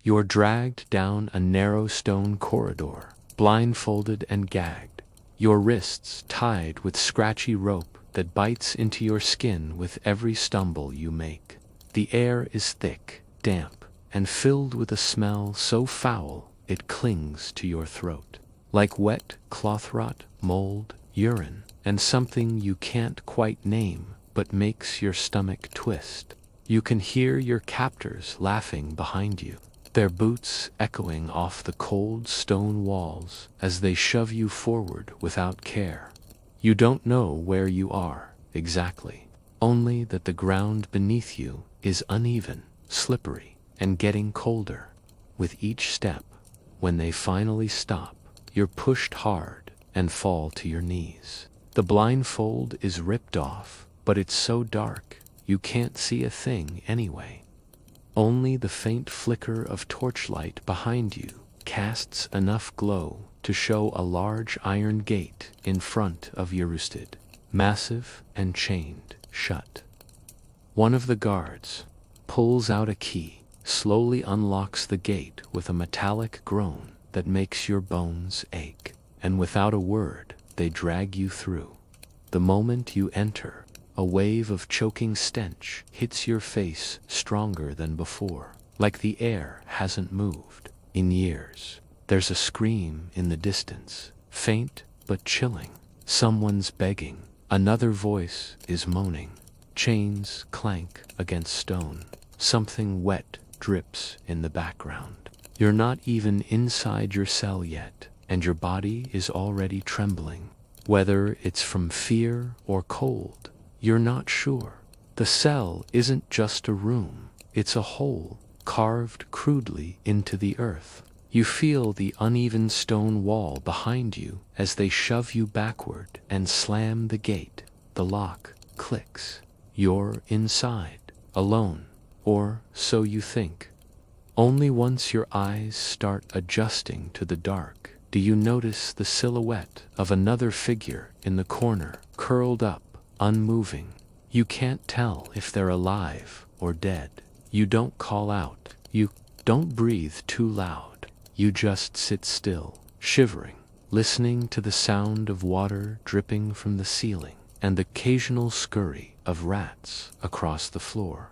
You're dragged down a narrow stone corridor, blindfolded and gagged, your wrists tied with scratchy rope that bites into your skin with every stumble you make. The air is thick, damp, and filled with a smell so foul it clings to your throat. Like wet cloth rot, mold, urine, and something you can't quite name but makes your stomach twist. You can hear your captors laughing behind you, their boots echoing off the cold stone walls as they shove you forward without care. You don't know where you are exactly, only that the ground beneath you is uneven, slippery, and getting colder. With each step, when they finally stop, you're pushed hard and fall to your knees. The blindfold is ripped off, but it's so dark you can't see a thing anyway. Only the faint flicker of torchlight behind you casts enough glow to show a large iron gate in front of Yerusted, massive and chained shut. One of the guards pulls out a key, slowly unlocks the gate with a metallic groan that makes your bones ache, and without a word, they drag you through. The moment you enter, a wave of choking stench hits your face stronger than before, like the air hasn't moved in years. There's a scream in the distance, faint but chilling. Someone's begging, another voice is moaning. Chains clank against stone. Something wet drips in the background. You're not even inside your cell yet, and your body is already trembling. Whether it's from fear or cold, you're not sure. The cell isn't just a room, it's a hole carved crudely into the earth. You feel the uneven stone wall behind you as they shove you backward and slam the gate. The lock clicks. You're inside, alone, or so you think. Only once your eyes start adjusting to the dark do you notice the silhouette of another figure in the corner, curled up, unmoving. You can't tell if they're alive or dead. You don't call out. You don't breathe too loud. You just sit still, shivering, listening to the sound of water dripping from the ceiling and the occasional scurry of rats across the floor.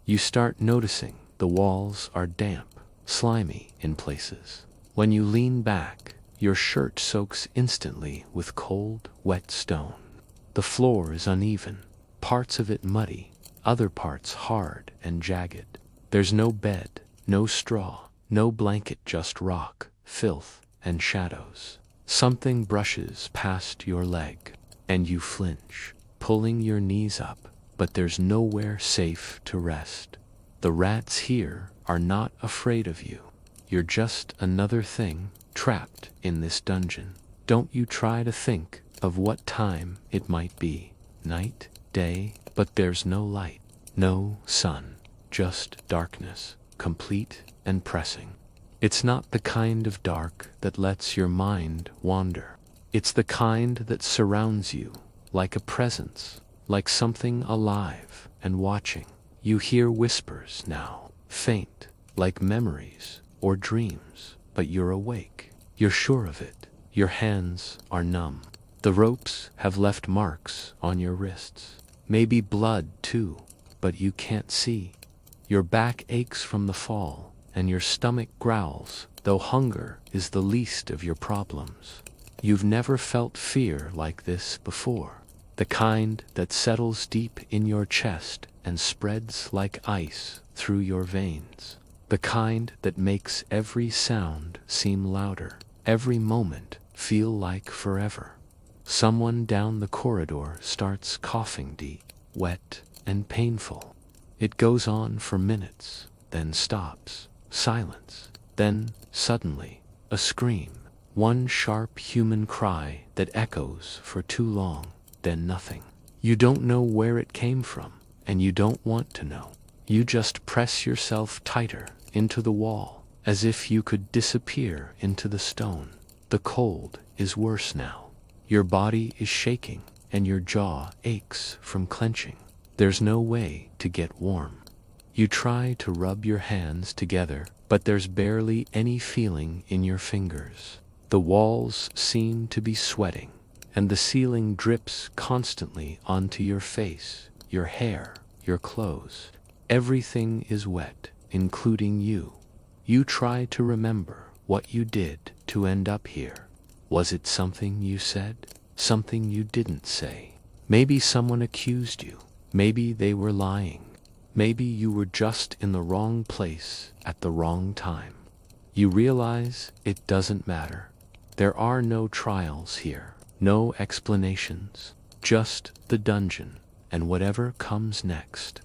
You start noticing the walls are damp, slimy in places. When you lean back, your shirt soaks instantly with cold, wet stone. The floor is uneven, parts of it muddy, other parts hard and jagged. There's no bed, no straw, no blanket, just rock, filth, and shadows. Something brushes past your leg, and you flinch, pulling your knees up, but there's nowhere safe to rest. The rats here are not afraid of you. You're just another thing trapped in this dungeon. Don't you try to think of what time it might be. Night, day, but there's no light, no sun, just darkness, complete and pressing. It's not the kind of dark that lets your mind wander. It's the kind that surrounds you, like a presence, like something alive and watching. You hear whispers now, faint, like memories or dreams, but you're awake. You're sure of it. Your hands are numb. The ropes have left marks on your wrists. Maybe blood too, but you can't see. Your back aches from the fall, and your stomach growls, though hunger is the least of your problems. You've never felt fear like this before, the kind that settles deep in your chest and spreads like ice through your veins, the kind that makes every sound seem louder, every moment feel like forever. Someone down the corridor starts coughing deep, wet and painful. It goes on for minutes, then stops. Silence. Then, suddenly, a scream. One sharp human cry that echoes for too long, then nothing. You don't know where it came from, and you don't want to know. You just press yourself tighter into the wall, as if you could disappear into the stone. The cold is worse now. Your body is shaking, and your jaw aches from clenching. There's no way to get warm. You try to rub your hands together, but there's barely any feeling in your fingers. The walls seem to be sweating, and the ceiling drips constantly onto your face, your hair, your clothes. Everything is wet, including you. You try to remember what you did to end up here. Was it something you said? Something you didn't say? Maybe someone accused you. Maybe they were lying. Maybe you were just in the wrong place at the wrong time. You realize it doesn't matter. There are no trials here, no explanations, just the dungeon and whatever comes next.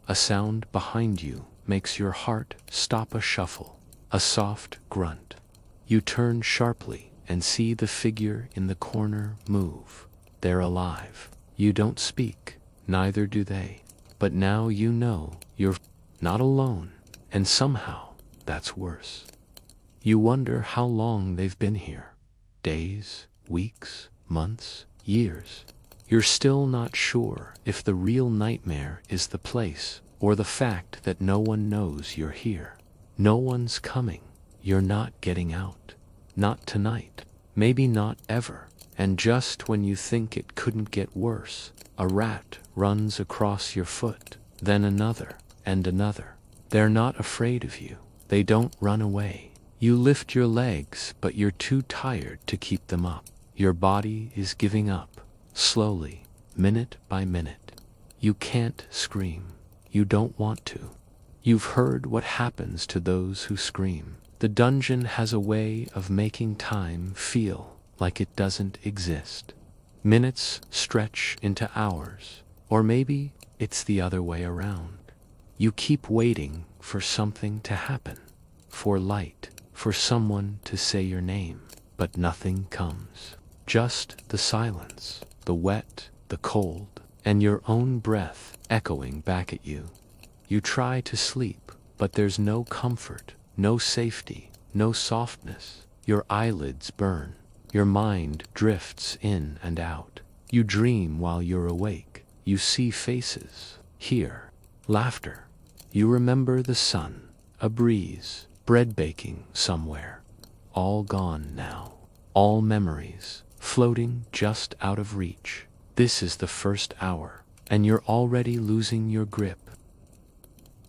A sound behind you makes your heart stop a shuffle, a soft grunt. You turn sharply and see the figure in the corner move. They're alive. You don't speak, neither do they. But now you know you're not alone, and somehow that's worse. You wonder how long they've been here. Days, weeks, months, years. You're still not sure if the real nightmare is the place or the fact that no one knows you're here. No one's coming. You're not getting out. Not tonight. Maybe not ever. And just when you think it couldn't get worse, a rat runs across your foot, then another, and another. They're not afraid of you. They don't run away. You lift your legs, but you're too tired to keep them up. Your body is giving up, slowly, minute by minute. You can't scream. You don't want to. You've heard what happens to those who scream. The dungeon has a way of making time feel like it doesn't exist. Minutes stretch into hours, or maybe it's the other way around. You keep waiting for something to happen, for light, for someone to say your name, but nothing comes. Just the silence, the wet, the cold, and your own breath echoing back at you. You try to sleep, but there's no comfort, no safety, no softness. Your eyelids burn. Your mind drifts in and out. You dream while you're awake. You see faces, hear laughter. You remember the sun, a breeze, bread baking somewhere. All gone now. All memories, floating just out of reach. This is the first hour, and you're already losing your grip.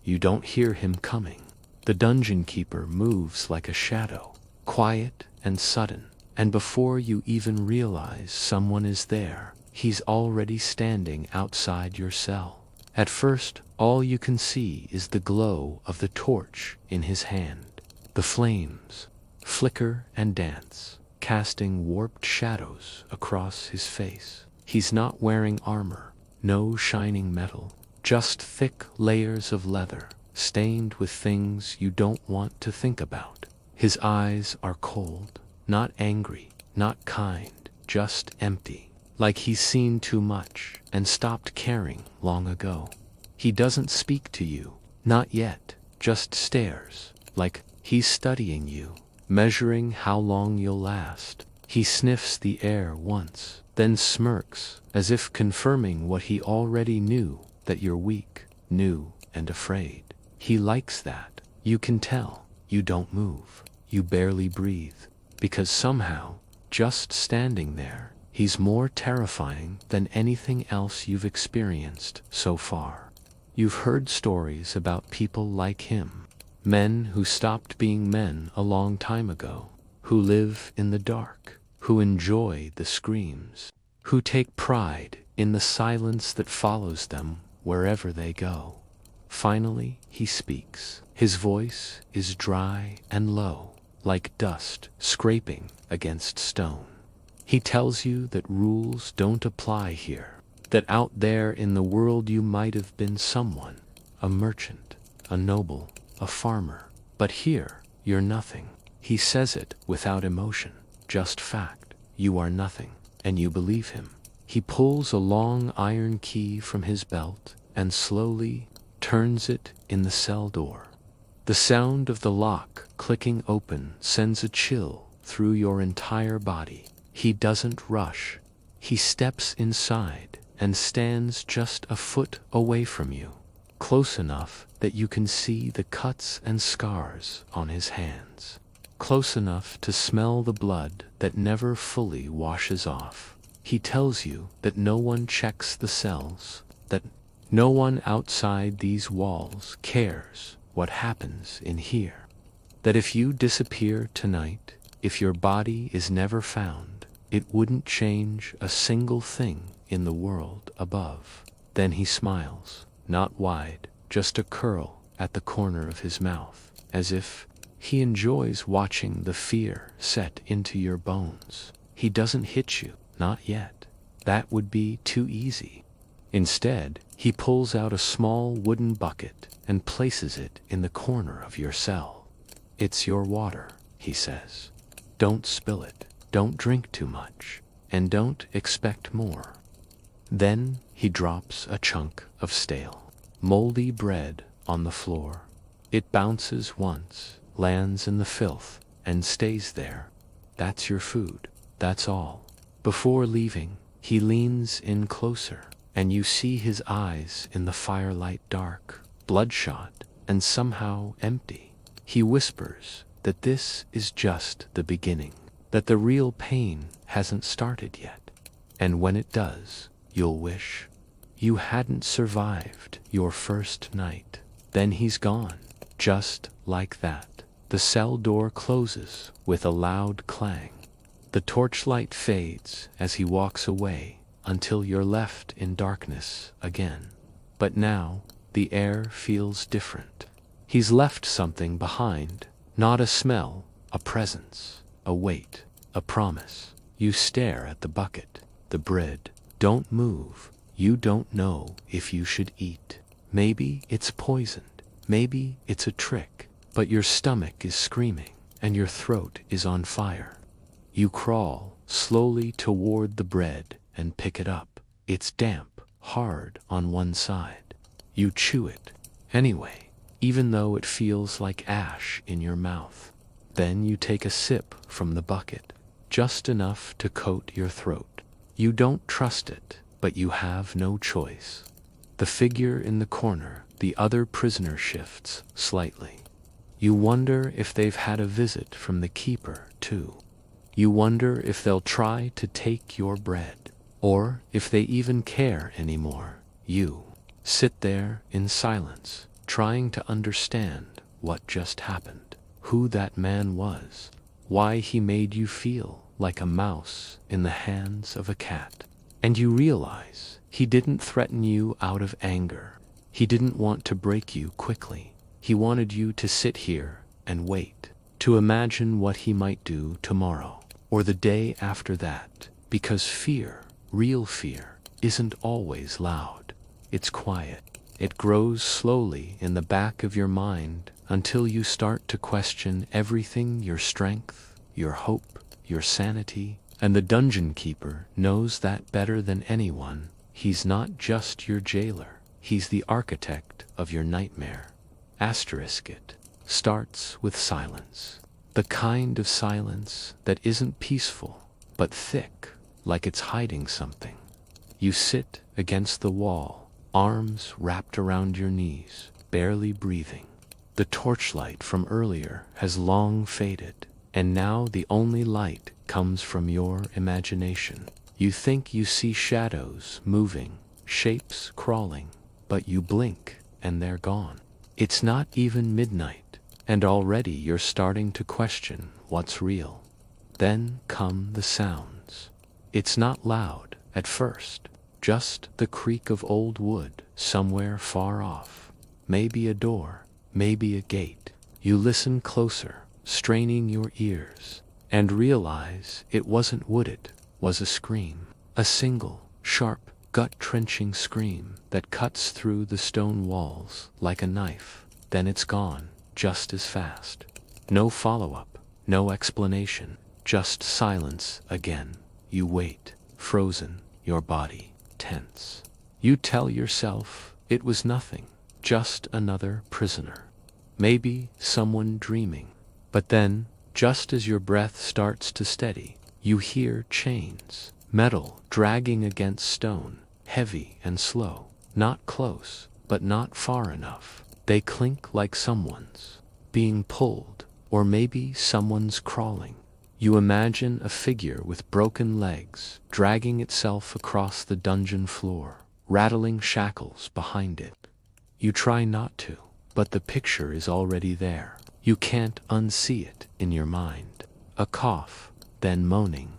You don't hear him coming. The dungeon keeper moves like a shadow, quiet and sudden, and before you even realize someone is there, he's already standing outside your cell. At first, all you can see is the glow of the torch in his hand. The flames flicker and dance, casting warped shadows across his face. He's not wearing armor, no shining metal, just thick layers of leather, stained with things you don't want to think about. His eyes are cold, not angry, not kind, just empty, like he's seen too much and stopped caring long ago. He doesn't speak to you, not yet, just stares, like he's studying you, measuring how long you'll last. He sniffs the air once, then smirks, as if confirming what he already knew, that you're weak, new, and afraid. He likes that. You can tell. You don't move. You barely breathe. Because somehow, just standing there, he's more terrifying than anything else you've experienced so far. You've heard stories about people like him. Men who stopped being men a long time ago. Who live in the dark. Who enjoy the screams. Who take pride in the silence that follows them wherever they go. Finally, he speaks. His voice is dry and low, like dust scraping against stone. He tells you that rules don't apply here, that out there in the world you might have been someone, a merchant, a noble, a farmer, but here you're nothing. He says it without emotion, just fact. You are nothing, and you believe him. He pulls a long iron key from his belt and slowly turns it in the cell door. The sound of the lock clicking open sends a chill through your entire body. He doesn't rush. He steps inside and stands just a foot away from you. close enough that you can see the cuts and scars on his hands, close enough to smell the blood that never fully washes off. He tells you that no one checks the cells, that no one outside these walls cares what happens in here. That if you disappear tonight, if your body is never found, it wouldn't change a single thing in the world above. Then he smiles, not wide, just a curl at the corner of his mouth, as if he enjoys watching the fear set into your bones. He doesn't hit you, not yet. That would be too easy. Instead, he pulls out a small wooden bucket and places it in the corner of your cell. "It's your water," he says. "Don't spill it, don't drink too much, and don't expect more." Then he drops a chunk of stale, moldy bread on the floor. It bounces once, lands in the filth, and stays there. That's your food, that's all. Before leaving, he leans in closer, and you see his eyes in the firelight dark, bloodshot, and somehow empty. He whispers that this is just the beginning, that the real pain hasn't started yet. And when it does, you'll wish you hadn't survived your first night. Then he's gone, just like that. The cell door closes with a loud clang. The torchlight fades as he walks away until you're left in darkness again. But now, the air feels different. He's left something behind, not a smell, a presence, a weight, a promise. You stare at the bucket, the bread. Don't move. You don't know if you should eat. Maybe it's poisoned. Maybe it's a trick. But your stomach is screaming, and your throat is on fire. You crawl slowly toward the bread and pick it up. It's damp, hard on one side. You chew it anyway, even though it feels like ash in your mouth. Then you take a sip from the bucket, just enough to coat your throat. You don't trust it, but you have no choice. The figure in the corner, the other prisoner, shifts slightly. You wonder if they've had a visit from the keeper, too. You wonder if they'll try to take your bread, or if they even care anymore. You sit there in silence, trying to understand what just happened, who that man was, why he made you feel like a mouse in the hands of a cat. And you realize he didn't threaten you out of anger. He didn't want to break you quickly. He wanted you to sit here and wait, to imagine what he might do tomorrow, or the day after that, because fear, real fear, isn't always loud. It's quiet. It grows slowly in the back of your mind until you start to question everything: your strength, your hope, your sanity. And the dungeon keeper knows that better than anyone. He's not just your jailer. He's the architect of your nightmare. It starts with silence. The kind of silence that isn't peaceful, but thick, like it's hiding something. You sit against the wall, arms wrapped around your knees, barely breathing. The torchlight from earlier has long faded, and now the only light comes from your imagination. You think you see shadows moving, shapes crawling, but you blink and they're gone. It's not even midnight, and already you're starting to question what's real. Then come the sounds. It's not loud at first, just the creak of old wood somewhere far off. Maybe a door, maybe a gate. You listen closer, straining your ears, and realize it wasn't wood, it was a scream. A single, sharp, gut-trenching scream that cuts through the stone walls like a knife. Then it's gone, just as fast. No follow-up, no explanation, just silence again. You wait, frozen, your body tense. You tell yourself it was nothing, just another prisoner. Maybe someone dreaming. But then, just as your breath starts to steady, you hear chains, metal dragging against stone, heavy and slow, not close, but not far enough. They clink like someone's being pulled, or maybe someone's crawling. You imagine a figure with broken legs dragging itself across the dungeon floor, rattling shackles behind it. You try not to, but the picture is already there. You can't unsee it in your mind. A cough, then moaning.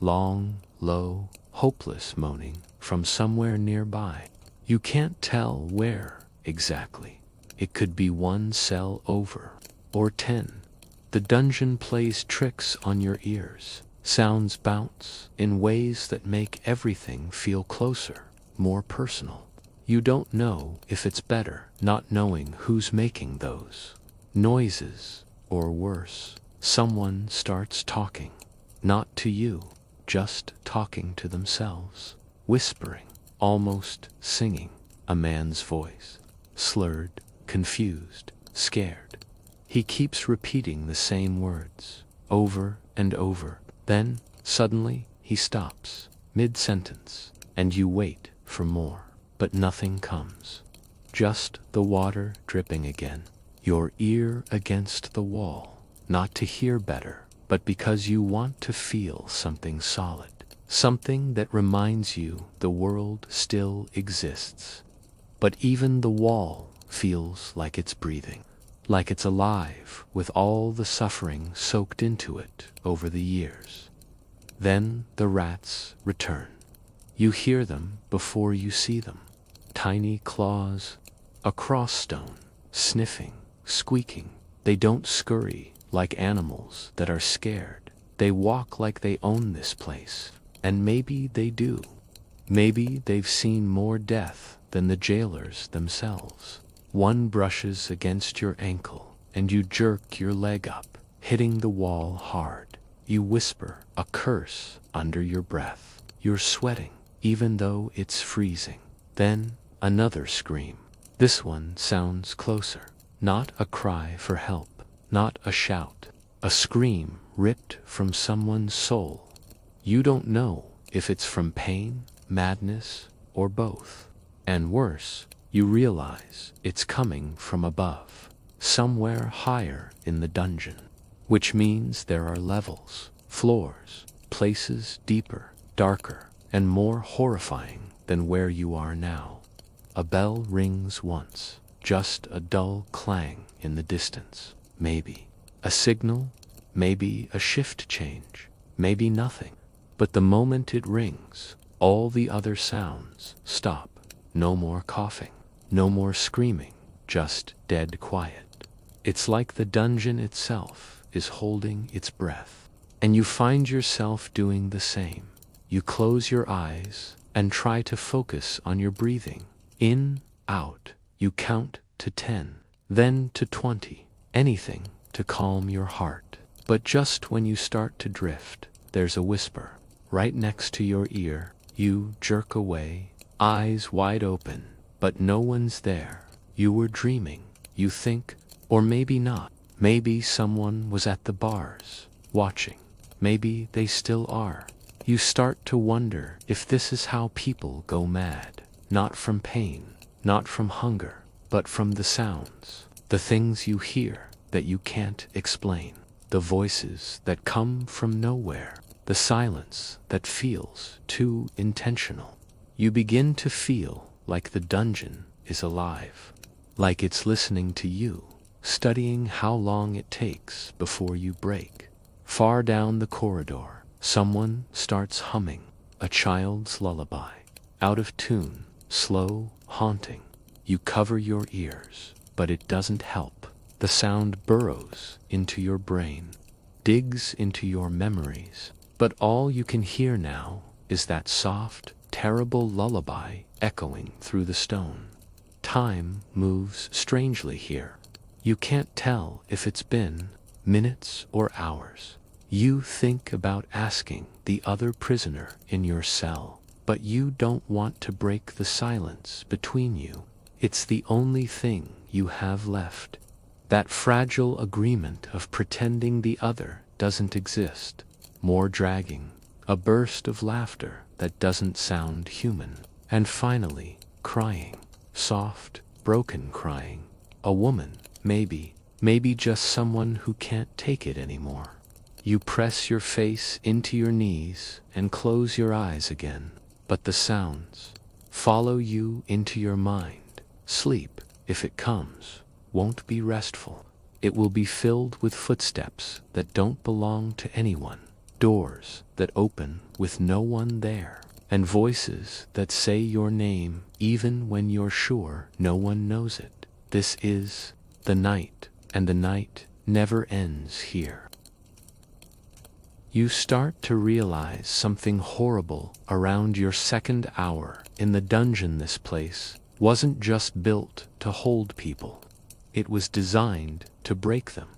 Long, low, hopeless moaning from somewhere nearby. You can't tell where exactly. It could be 1 cell over, or 10. The dungeon plays tricks on your ears. Sounds bounce in ways that make everything feel closer, more personal. You don't know if it's better not knowing who's making those noises, or worse, someone starts talking. Not to you, just talking to themselves. Whispering, almost singing, a man's voice. Slurred, confused, scared. He keeps repeating the same words, over and over. Then, suddenly, he stops, mid-sentence, and you wait for more. But nothing comes. Just the water dripping again. Your ear against the wall. Not to hear better, but because you want to feel something solid. Something that reminds you the world still exists. But even the wall feels like it's breathing. Like it's alive with all the suffering soaked into it over the years. Then the rats return. You hear them before you see them. Tiny claws, a cross stone, sniffing, squeaking. They don't scurry like animals that are scared. They walk like they own this place. And maybe they do. Maybe they've seen more death than the jailers themselves. One brushes against your ankle, and you jerk your leg up, hitting the wall hard. You whisper a curse under your breath. You're sweating, even though it's freezing. Then another scream. This one sounds closer. Not a cry for help, not a shout. A scream ripped from someone's soul. You don't know if it's from pain, madness, or both. And worse, you realize it's coming from above, somewhere higher in the dungeon. Which means there are levels, floors, places deeper, darker, and more horrifying than where you are now. A bell rings once, just a dull clang in the distance. Maybe a signal, maybe a shift change, maybe nothing. But the moment it rings, all the other sounds stop. No more coughing, no more screaming, just dead quiet. It's like the dungeon itself is holding its breath. And you find yourself doing the same. You close your eyes and try to focus on your breathing. In, out, you count to 10, then to 20. Anything to calm your heart. But just when you start to drift, there's a whisper. Right next to your ear, you jerk away, eyes wide open, but no one's there. You were dreaming, you think, or maybe not. Maybe someone was at the bars, watching. Maybe they still are. You start to wonder if this is how people go mad. Not from pain, not from hunger, but from the sounds. The things you hear that you can't explain. The voices that come from nowhere. The silence that feels too intentional. You begin to feel like the dungeon is alive. Like it's listening to you, studying how long it takes before you break. Far down the corridor, someone starts humming a child's lullaby. Out of tune, slow, haunting. You cover your ears, but it doesn't help. The sound burrows into your brain, digs into your memories. But all you can hear now is that soft, terrible lullaby echoing through the stone. Time moves strangely here. You can't tell if it's been minutes or hours. You think about asking the other prisoner in your cell, but you don't want to break the silence between you. It's the only thing you have left. That fragile agreement of pretending the other doesn't exist. More dragging, a burst of laughter that doesn't sound human, and finally, crying, soft, broken crying. A woman, maybe just someone who can't take it anymore. You press your face into your knees and close your eyes again, but the sounds follow you into your mind. Sleep, if it comes, won't be restful. It will be filled with footsteps that don't belong to anyone, doors that open with no one there, and voices that say your name even when you're sure no one knows it. This is the night, and the night never ends here. You start to realize something horrible around your second hour in the dungeon. This place wasn't just built to hold people. It was designed to break them.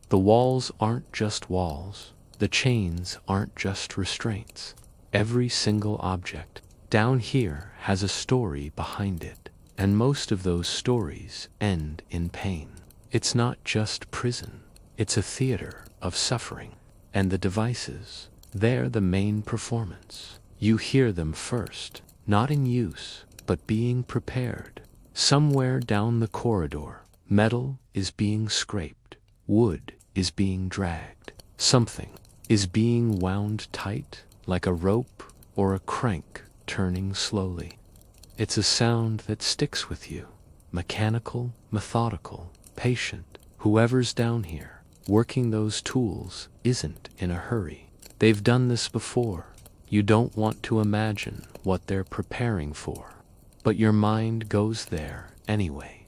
The walls aren't just walls. The chains aren't just restraints. Every single object down here has a story behind it, and most of those stories end in pain. It's not just prison. It's a theater of suffering. And the devices, they're the main performance. You hear them first, not in use, but being prepared. Somewhere down the corridor, metal is being scraped, wood is being dragged, something is being wound tight like a rope or a crank turning slowly. It's a sound that sticks with you, mechanical, methodical, patient. Whoever's down here working those tools isn't in a hurry. They've done this before. You don't want to imagine what they're preparing for, but your mind goes there anyway.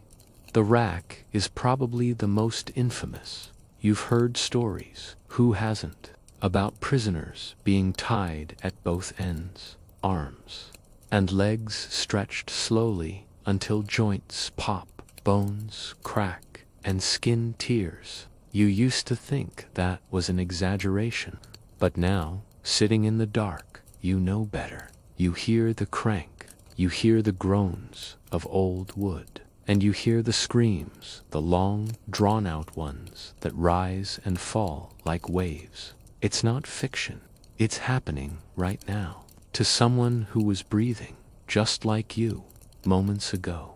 The rack is probably the most infamous. You've heard stories, who hasn't, about prisoners being tied at both ends, arms and legs stretched slowly until joints pop, bones crack, and skin tears. You used to think that was an exaggeration, but now, sitting in the dark, you know better. You hear the crank, you hear the groans of old wood, and you hear the screams, the long, drawn-out ones that rise and fall like waves. It's not fiction. It's happening right now, to someone who was breathing, just like you, moments ago.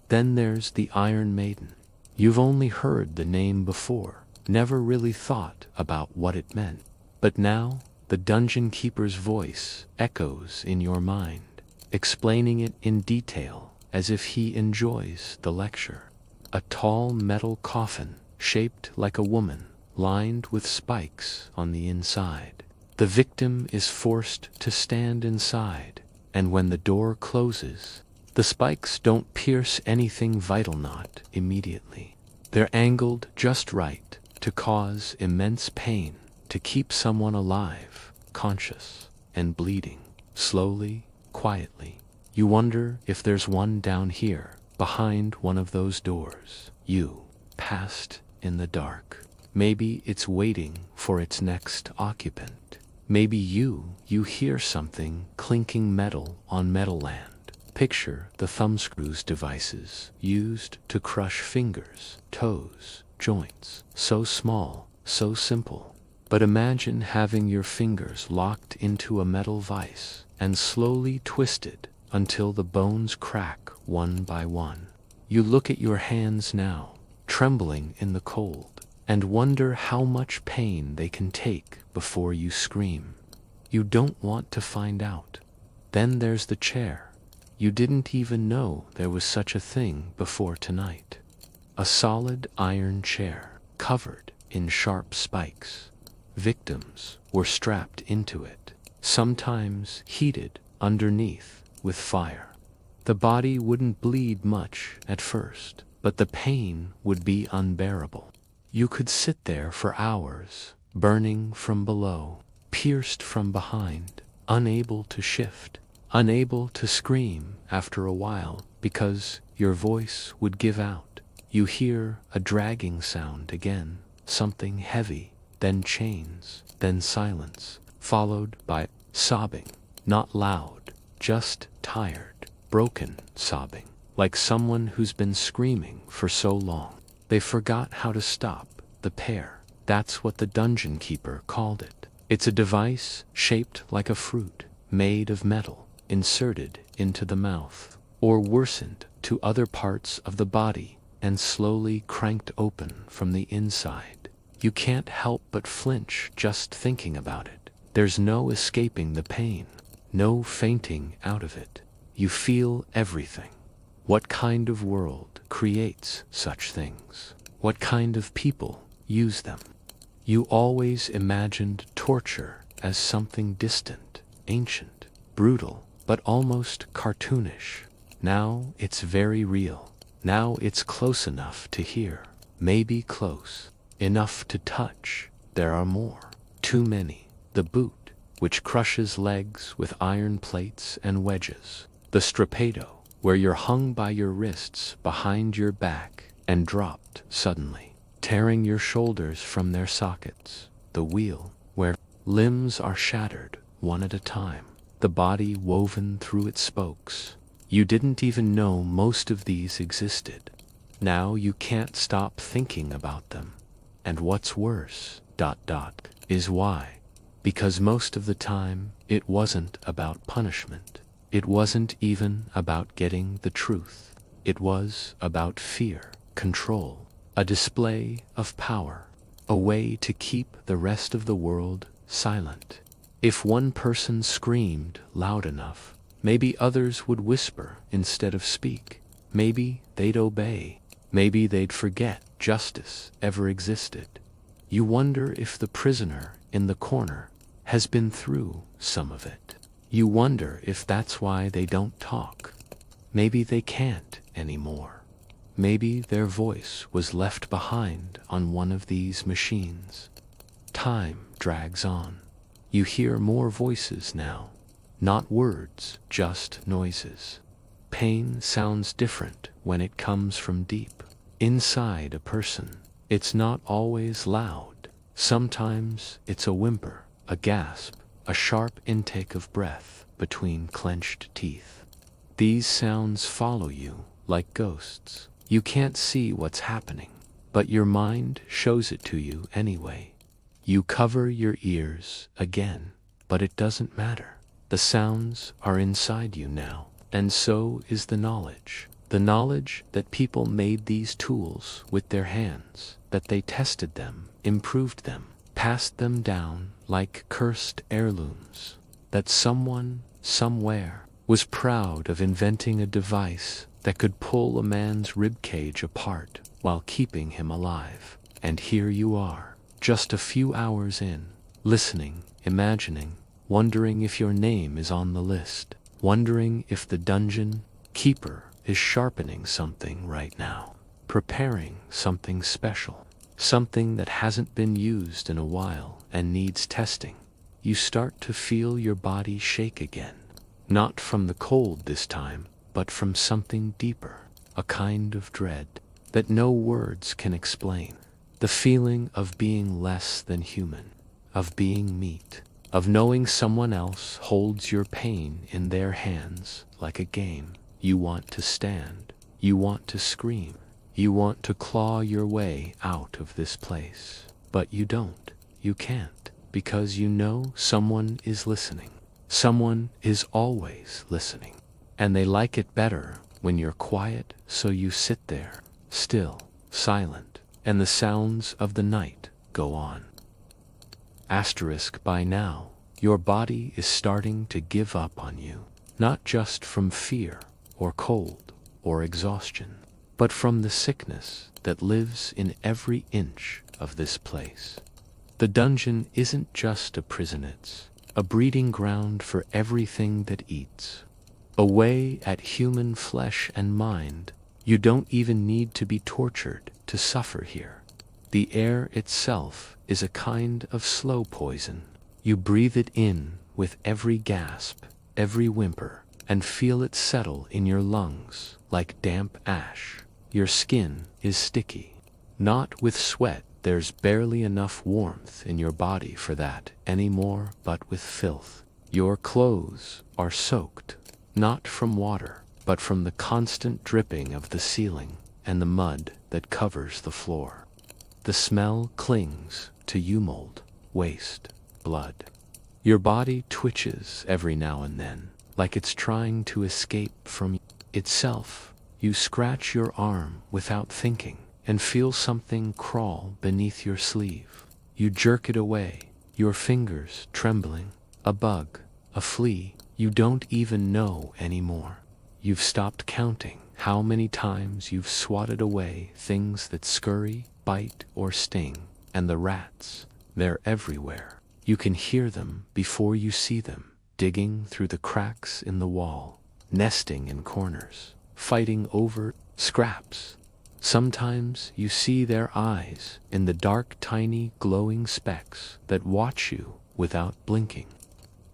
Then there's the Iron Maiden. You've only heard the name before, never really thought about what it meant. But now, the dungeon keeper's voice echoes in your mind, explaining it in detail as if he enjoys the lecture. A tall metal coffin, shaped like a woman, lined with spikes on the inside. The victim is forced to stand inside, and when the door closes, the spikes don't pierce anything vital, not immediately. They're angled just right to cause immense pain, to keep someone alive, conscious, and bleeding. Slowly, quietly, you wonder if there's one down here, behind one of those doors. You, passed in the dark. Maybe it's waiting for its next occupant. Maybe you hear something clinking metal on metal land. Picture the thumbscrews devices used to crush fingers, toes, joints. So small, so simple. But imagine having your fingers locked into a metal vise and slowly twisted until the bones crack one by one. You look at your hands now, trembling in the cold, and wonder how much pain they can take before you scream. You don't want to find out. Then there's the chair. You didn't even know there was such a thing before tonight. A solid iron chair, covered in sharp spikes. Victims were strapped into it, sometimes heated underneath with fire. The body wouldn't bleed much at first, but the pain would be unbearable. You could sit there for hours, burning from below, pierced from behind, unable to shift, unable to scream after a while because your voice would give out. You hear a dragging sound again, something heavy, then chains, then silence, followed by sobbing, not loud, just tired, broken sobbing, like someone who's been screaming for so long they forgot how to stop the pair. That's what the dungeon keeper called it. It's a device shaped like a fruit, made of metal, inserted into the mouth, or worsened to other parts of the body and slowly cranked open from the inside. You can't help but flinch just thinking about it. There's no escaping the pain, no fainting out of it. You feel everything. What kind of world creates such things? What kind of people use them? You always imagined torture as something distant, ancient, brutal, but almost cartoonish. Now it's very real. Now it's close enough to hear, maybe close enough to touch. There are more, too many. The boot, which crushes legs with iron plates and wedges. The strappado, where you're hung by your wrists behind your back and dropped suddenly, tearing your shoulders from their sockets. The wheel, where limbs are shattered one at a time, the body woven through its spokes. You didn't even know most of these existed. Now you can't stop thinking about them. And what's worse, is why. Because most of the time, it wasn't about punishment. It wasn't even about getting the truth. It was about fear, control, a display of power, a way to keep the rest of the world silent. If one person screamed loud enough, maybe others would whisper instead of speak. Maybe they'd obey. Maybe they'd forget justice ever existed. You wonder if the prisoner in the corner has been through some of it. You wonder if that's why they don't talk. Maybe they can't anymore. Maybe their voice was left behind on one of these machines. Time drags on. You hear more voices now. Not words, just noises. Pain sounds different when it comes from deep inside a person. It's not always loud. Sometimes it's a whimper, a gasp, a sharp intake of breath between clenched teeth. These sounds follow you like ghosts. You can't see what's happening, but your mind shows it to you anyway. You cover your ears again, but it doesn't matter. The sounds are inside you now, and so is the knowledge. The knowledge that people made these tools with their hands, that they tested them, improved them, passed them down like cursed heirlooms, that someone, somewhere, was proud of inventing a device that could pull a man's ribcage apart while keeping him alive. And here you are, just a few hours in, listening, imagining, wondering if your name is on the list, wondering if the dungeon keeper is sharpening something right now, preparing something special, something that hasn't been used in a while and needs testing. You start to feel your body shake again, not from the cold this time, but from something deeper, a kind of dread that no words can explain. The feeling of being less than human, of being meat, of knowing someone else holds your pain in their hands like a game. You want to stand, you want to scream, you want to claw your way out of this place. But you don't, you can't, because you know someone is listening. Someone is always listening. And they like it better when you're quiet, so you sit there, still, silent, and the sounds of the night go on. By now, your body is starting to give up on you, not just from fear or cold or exhaustion, but from the sickness that lives in every inch of this place. The dungeon isn't just a prison, it's a breeding ground for everything that eats. Away at human flesh and mind, you don't even need to be tortured to suffer here. The air itself is a kind of slow poison. You breathe it in with every gasp, every whimper, and feel it settle in your lungs like damp ash. Your skin is sticky. Not with sweat, there's barely enough warmth in your body for that anymore, but with filth. Your clothes are soaked, not from water, but from the constant dripping of the ceiling and the mud that covers the floor. The smell clings to you, mold, waste, blood. Your body twitches every now and then, like it's trying to escape from itself. You scratch your arm without thinking and feel something crawl beneath your sleeve. You jerk it away, your fingers trembling. A bug, a flea, you don't even know anymore. You've stopped counting how many times you've swatted away things that scurry, bite, or sting. And the rats, they're everywhere. You can hear them before you see them, digging through the cracks in the wall, nesting in corners, fighting over scraps. Sometimes you see their eyes in the dark, tiny, glowing specks that watch you without blinking.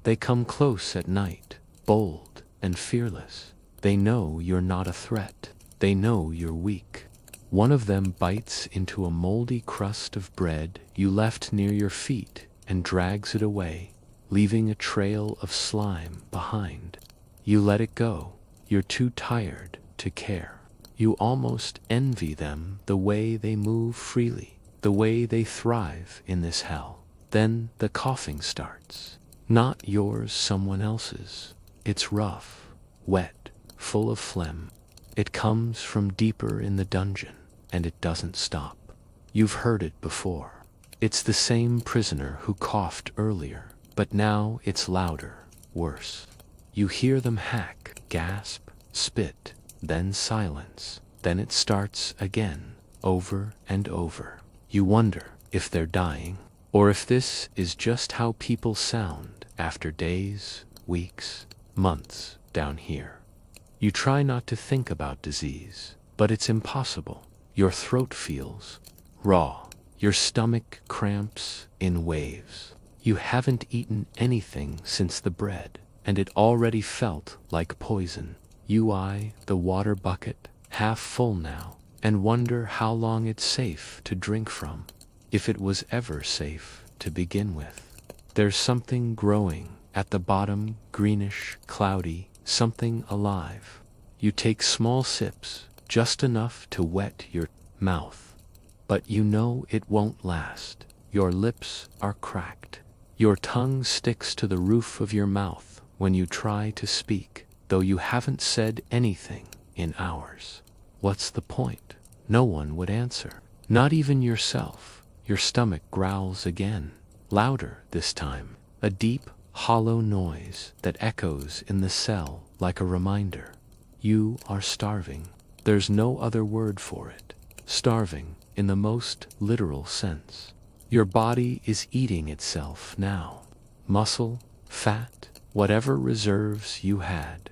They come close at night, bold and fearless. They know you're not a threat. They know you're weak. One of them bites into a moldy crust of bread you left near your feet and drags it away, leaving a trail of slime behind. You let it go. You're too tired to care. You almost envy them, the way they move freely, the way they thrive in this hell. Then the coughing starts. Not yours, someone else's. It's rough, wet, full of phlegm. It comes from deeper in the dungeon, and it doesn't stop. You've heard it before. It's the same prisoner who coughed earlier, but now it's louder, worse. You hear them hack, gasp, spit, then silence. Then it starts again, over and over. You wonder if they're dying, or if this is just how people sound after days, weeks, months down here. You try not to think about disease, but it's impossible. Your throat feels raw. Your stomach cramps in waves. You haven't eaten anything since the bread, and it already felt like poison. You eye the water bucket, half full now, and wonder how long it's safe to drink from, if it was ever safe to begin with. There's something growing at the bottom, greenish, cloudy, something alive. You take small sips, just enough to wet your mouth. But you know it won't last. Your lips are cracked. Your tongue sticks to the roof of your mouth when you try to speak, though you haven't said anything in hours. What's the point? No one would answer. Not even yourself. Your stomach growls again, louder this time. A deep, hollow noise that echoes in the cell like a reminder. You are starving. There's no other word for it. Starving in the most literal sense. Your body is eating itself now. Muscle, fat, whatever reserves you had,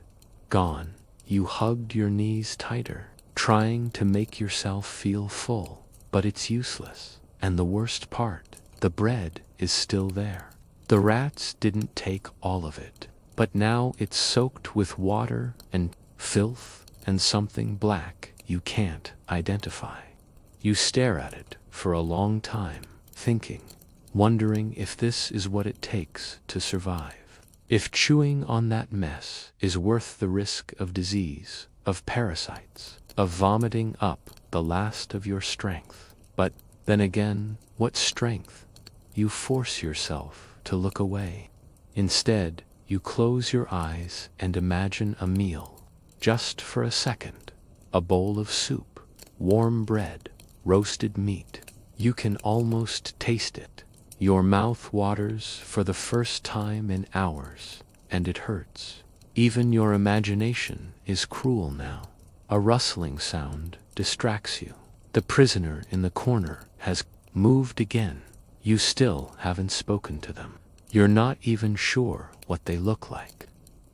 gone. You hugged your knees tighter, trying to make yourself feel full, but it's useless. And the worst part, the bread is still there. The rats didn't take all of it, but now it's soaked with water and filth and something black you can't identify. You stare at it for a long time, thinking, wondering if this is what it takes to survive. If chewing on that mess is worth the risk of disease, of parasites, of vomiting up the last of your strength. But then again, what strength? You force yourself to look away. Instead, you close your eyes and imagine a meal, just for a second. A bowl of soup, warm bread, roasted meat. You can almost taste it. Your mouth waters for the first time in hours, and it hurts. Even your imagination is cruel now. A rustling sound distracts you. The prisoner in the corner has moved again. You still haven't spoken to them. You're not even sure what they look like.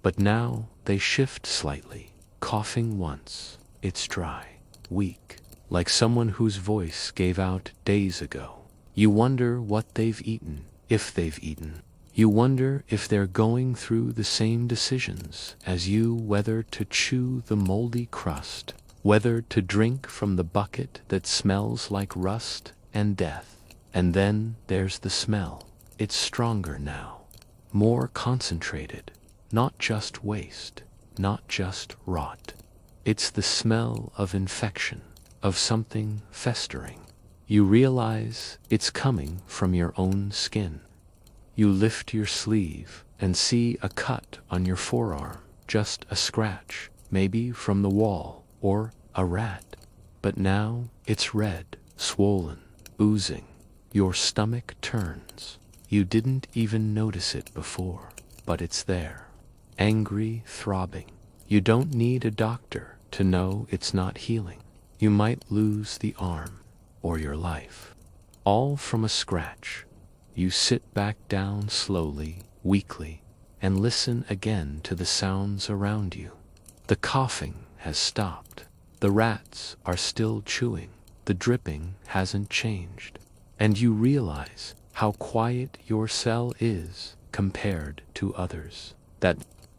But now they shift slightly, coughing once. It's dry, weak, like someone whose voice gave out days ago. You wonder what they've eaten, if they've eaten. You wonder if they're going through the same decisions as you, whether to chew the moldy crust, whether to drink from the bucket that smells like rust and death. And then there's the smell. It's stronger now, more concentrated, not just waste, not just rot. It's the smell of infection, of something festering. You realize it's coming from your own skin. You lift your sleeve and see a cut on your forearm, just a scratch, maybe from the wall or a rat. But now it's red, swollen, oozing. Your stomach turns. You didn't even notice it before, but it's there. Angry, throbbing. You don't need a doctor to know it's not healing. You might lose the arm, or your life. All from a scratch. You sit back down slowly, weakly, and listen again to the sounds around you. The coughing has stopped. The rats are still chewing. The dripping hasn't changed. And you realize how quiet your cell is compared to others. That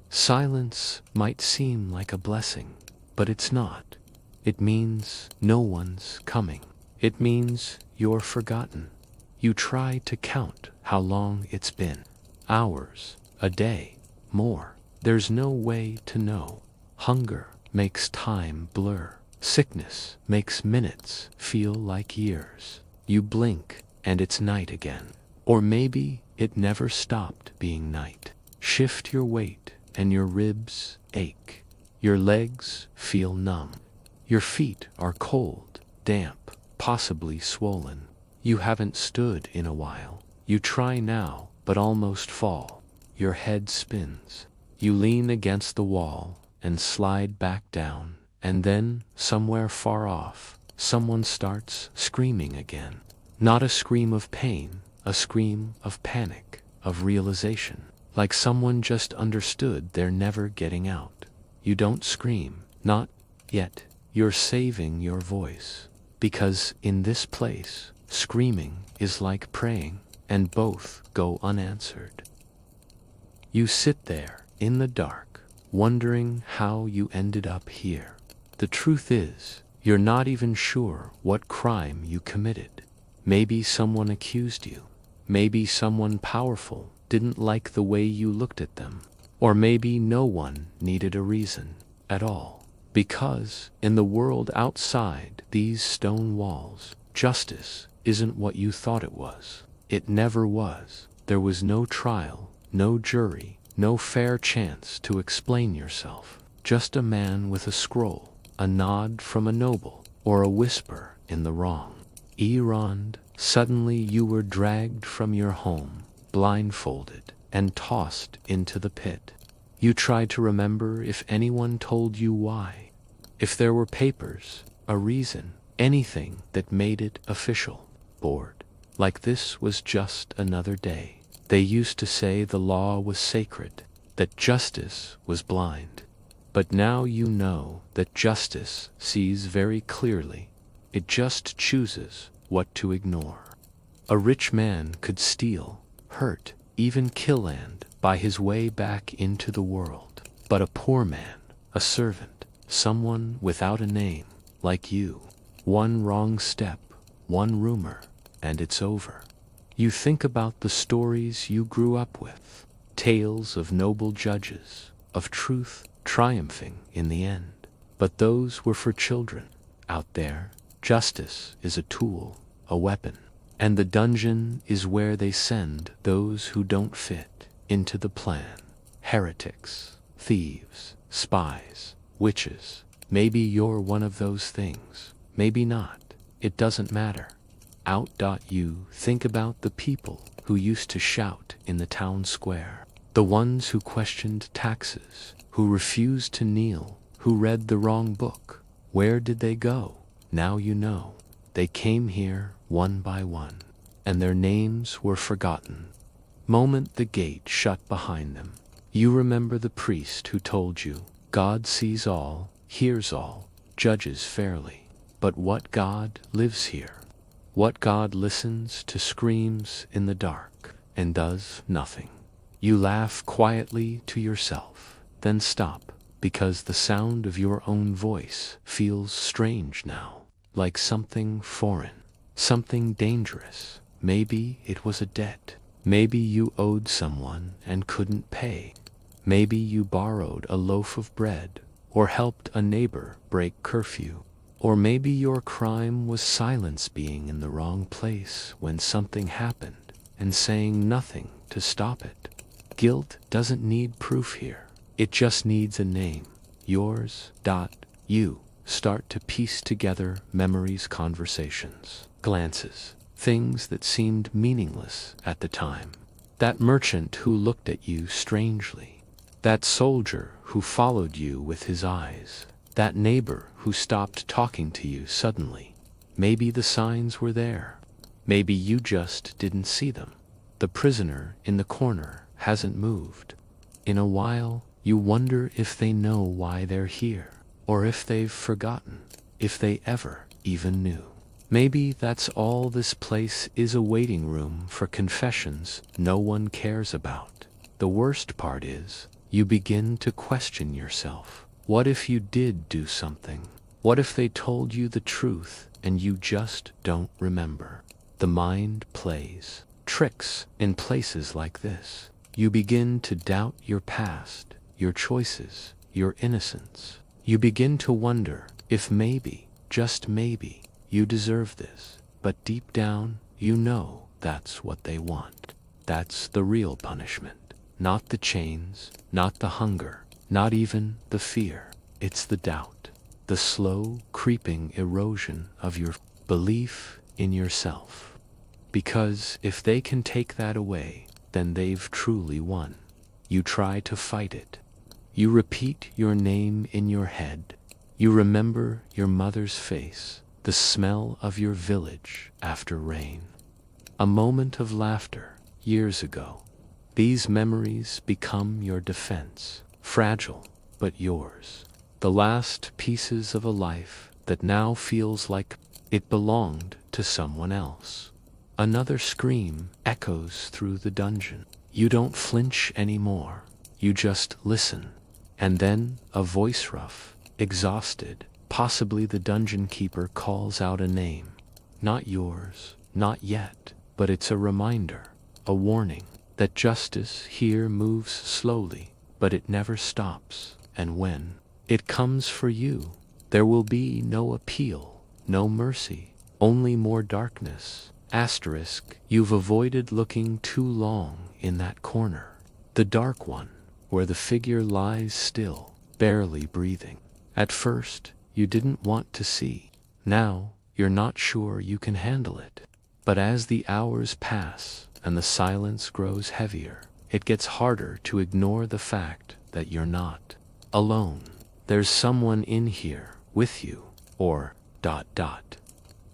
silence might seem like a blessing, but it's not. It means no one's coming. It means you're forgotten. You try to count how long it's been. Hours, a day, more. There's no way to know. Hunger makes time blur. Sickness makes minutes feel like years. You blink and it's night again. Or maybe it never stopped being night. Shift your weight and your ribs ache. Your legs feel numb. Your feet are cold, damp, possibly swollen. You haven't stood in a while. You try now, but almost fall. Your head spins. You lean against the wall and slide back down, and then, somewhere far off, someone starts screaming again. Not a scream of pain, a scream of panic, of realization. Like someone just understood they're never getting out. You don't scream, not yet. You're saving your voice. Because in this place, screaming is like praying, and both go unanswered. You sit there in the dark, wondering how you ended up here. The truth is, you're not even sure what crime you committed. Maybe someone accused you. Maybe someone powerful didn't like the way you looked at them. Or maybe no one needed a reason at all. Because, in the world outside these stone walls, justice isn't what you thought it was. It never was. There was no trial, no jury, no fair chance to explain yourself. Just a man with a scroll, a nod from a noble, or a whisper in the wrong. Erond, suddenly you were dragged from your home, blindfolded, and tossed into the pit. You tried to remember if anyone told you why. If there were papers, a reason, anything that made it official. Bored. Like this was just another day. They used to say the law was sacred, that justice was blind. But now you know that justice sees very clearly. It just chooses what to ignore. A rich man could steal, hurt, even kill land by his way back into the world. But a poor man, a servant, someone without a name, like you, one wrong step, one rumor, and it's over. You think about the stories you grew up with, tales of noble judges, of truth triumphing in the end. But those were for children. Out there, justice is a tool, a weapon, and the dungeon is where they send those who don't fit into the plan. Heretics, thieves, spies, witches. Maybe you're one of those things. Maybe not. It doesn't matter. You think about the people who used to shout in the town square. The ones who questioned taxes, who refused to kneel, who read the wrong book. Where did they go? Now you know. They came here one by one, and their names were forgotten. Moment the gate shut behind them, you remember the priest who told you, God sees all, hears all, judges fairly. But what God lives here? What God listens to screams in the dark and does nothing? You laugh quietly to yourself, then stop, because the sound of your own voice feels strange now, like something foreign, something dangerous. Maybe it was a debt. Maybe you owed someone and couldn't pay. Maybe you borrowed a loaf of bread or helped a neighbor break curfew. Or maybe your crime was silence, being in the wrong place when something happened and saying nothing to stop it. Guilt doesn't need proof here. It just needs a name. Yours. You. start to piece together memories, conversations, glances, things that seemed meaningless at the time. That merchant who looked at you strangely. That soldier who followed you with his eyes. That neighbor who stopped talking to you suddenly. Maybe the signs were there. Maybe you just didn't see them. The prisoner in the corner hasn't moved. In a while, you wonder if they know why they're here, or if they've forgotten, if they ever even knew. Maybe that's all this place is, a waiting room for confessions no one cares about. The worst part is, you begin to question yourself. What if you did do something? What if they told you the truth and you just don't remember? The mind plays tricks in places like this. You begin to doubt your past, your choices, your innocence. You begin to wonder if maybe, just maybe, you deserve this. But deep down, you know that's what they want. That's the real punishment. Not the chains, not the hunger, not even the fear. It's the doubt, the slow, creeping erosion of your belief in yourself. Because if they can take that away, then they've truly won. You try to fight it. You repeat your name in your head. You remember your mother's face, the smell of your village after rain. A moment of laughter years ago. These memories become your defense, fragile but yours. The last pieces of a life that now feels like it belonged to someone else. Another scream echoes through the dungeon. You don't flinch anymore. You just listen. And then a voice, rough, exhausted, possibly the dungeon keeper, calls out a name. Not yours, not yet, but it's a reminder, a warning, that justice here moves slowly, but it never stops. And when it comes for you, there will be no appeal, no mercy, only more darkness. Asterisk, you've avoided looking too long in that corner. The dark one, where the figure lies still, barely breathing. At first, you didn't want to see. Now, you're not sure you can handle it. But as the hours pass and the silence grows heavier, it gets harder to ignore the fact that you're not alone. There's someone in here with you, or ...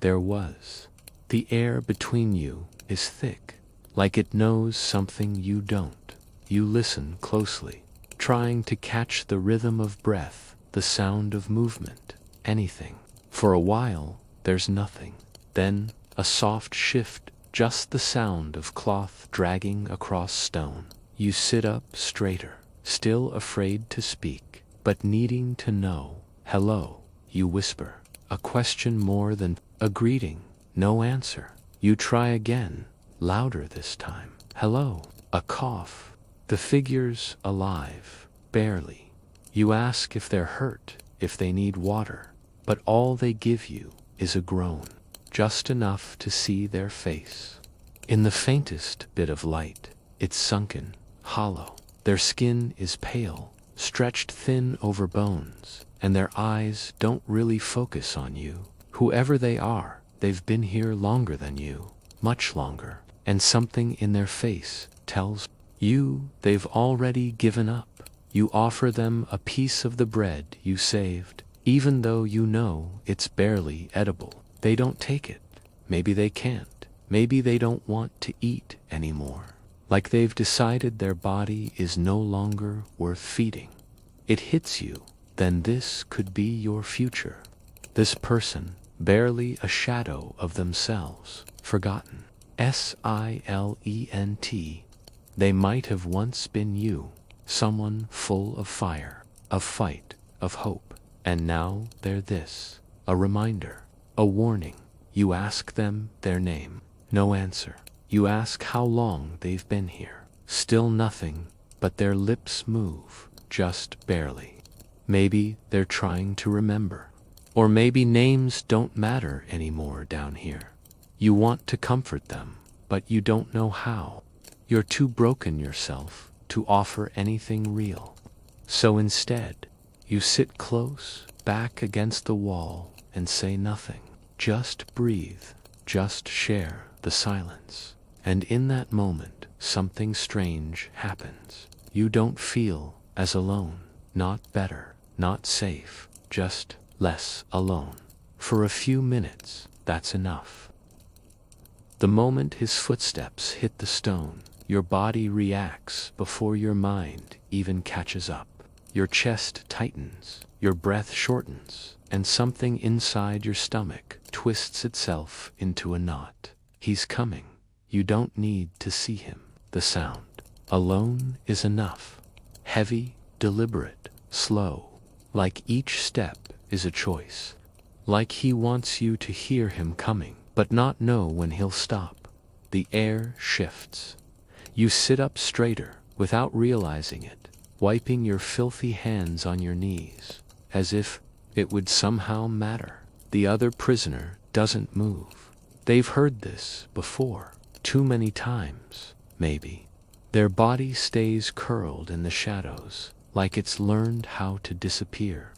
There was. The air between you is thick, like it knows something you don't. You listen closely, trying to catch the rhythm of breath, the sound of movement, anything. For a while, there's nothing. Then, a soft shift, just the sound of cloth dragging across stone. You sit up straighter, still afraid to speak, but needing to know. Hello, you whisper. A question more than a greeting. No answer. You try again, louder this time. Hello. A cough. The figure's alive, barely. You ask if they're hurt, if they need water, but all they give you is a groan, just enough to see their face. In the faintest bit of light, it's sunken, hollow. Their skin is pale, stretched thin over bones, and their eyes don't really focus on you. Whoever they are, they've been here longer than you, much longer, and something in their face tells you they've already given up. You offer them a piece of the bread you saved, even though you know it's barely edible. They don't take it. Maybe they can't. Maybe they don't want to eat anymore. Like they've decided their body is no longer worth feeding. It hits you, then this could be your future. This person, barely a shadow of themselves, forgotten. Silent. They might have once been you, someone full of fire, of fight, of hope. And now they're this, a reminder, a warning. You ask them their name. No answer. You ask how long they've been here. Still nothing, but their lips move, just barely. Maybe they're trying to remember. Or maybe names don't matter anymore down here. You want to comfort them, but you don't know how. You're too broken yourself to offer anything real. So instead, you sit close, back against the wall and say nothing. Just breathe, just share the silence. And in that moment, something strange happens. You don't feel as alone, not better, not safe, just less alone. For a few minutes, that's enough. The moment his footsteps hit the stone, your body reacts before your mind even catches up. Your chest tightens, your breath shortens, and something inside your stomach twists itself into a knot. He's coming. You don't need to see him. The sound alone is enough. Heavy, deliberate, slow. Like each step is a choice. Like he wants you to hear him coming, but not know when he'll stop. The air shifts. You sit up straighter without realizing it, wiping your filthy hands on your knees, as if it would somehow matter. The other prisoner doesn't move. They've heard this before, too many times, maybe. Their body stays curled in the shadows, like it's learned how to disappear.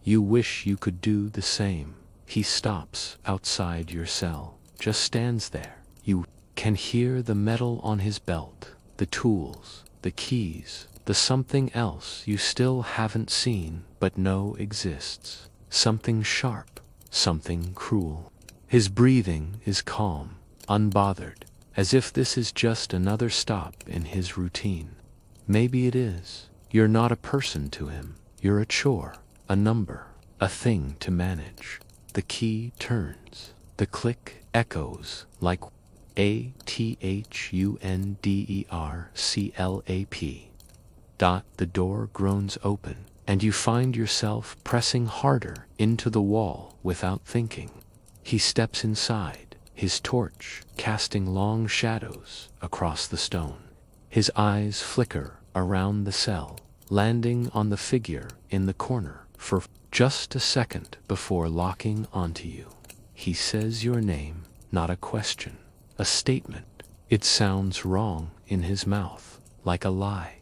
You wish you could do the same. He stops outside your cell, just stands there. You can hear the metal on his belt, the tools, the keys, the something else you still haven't seen but know exists. Something sharp, something cruel. His breathing is calm, unbothered, as if this is just another stop in his routine. Maybe it is. You're not a person to him. You're a chore, a number, a thing to manage. The key turns. The click echoes like ATHUNDERCLAP. The door groans open, and you find yourself pressing harder into the wall without thinking. He steps inside, his torch casting long shadows across the stone. His eyes flicker around the cell, landing on the figure in the corner for just a second before locking onto you. He says your name, not a question, a statement. It sounds wrong in his mouth, like a lie.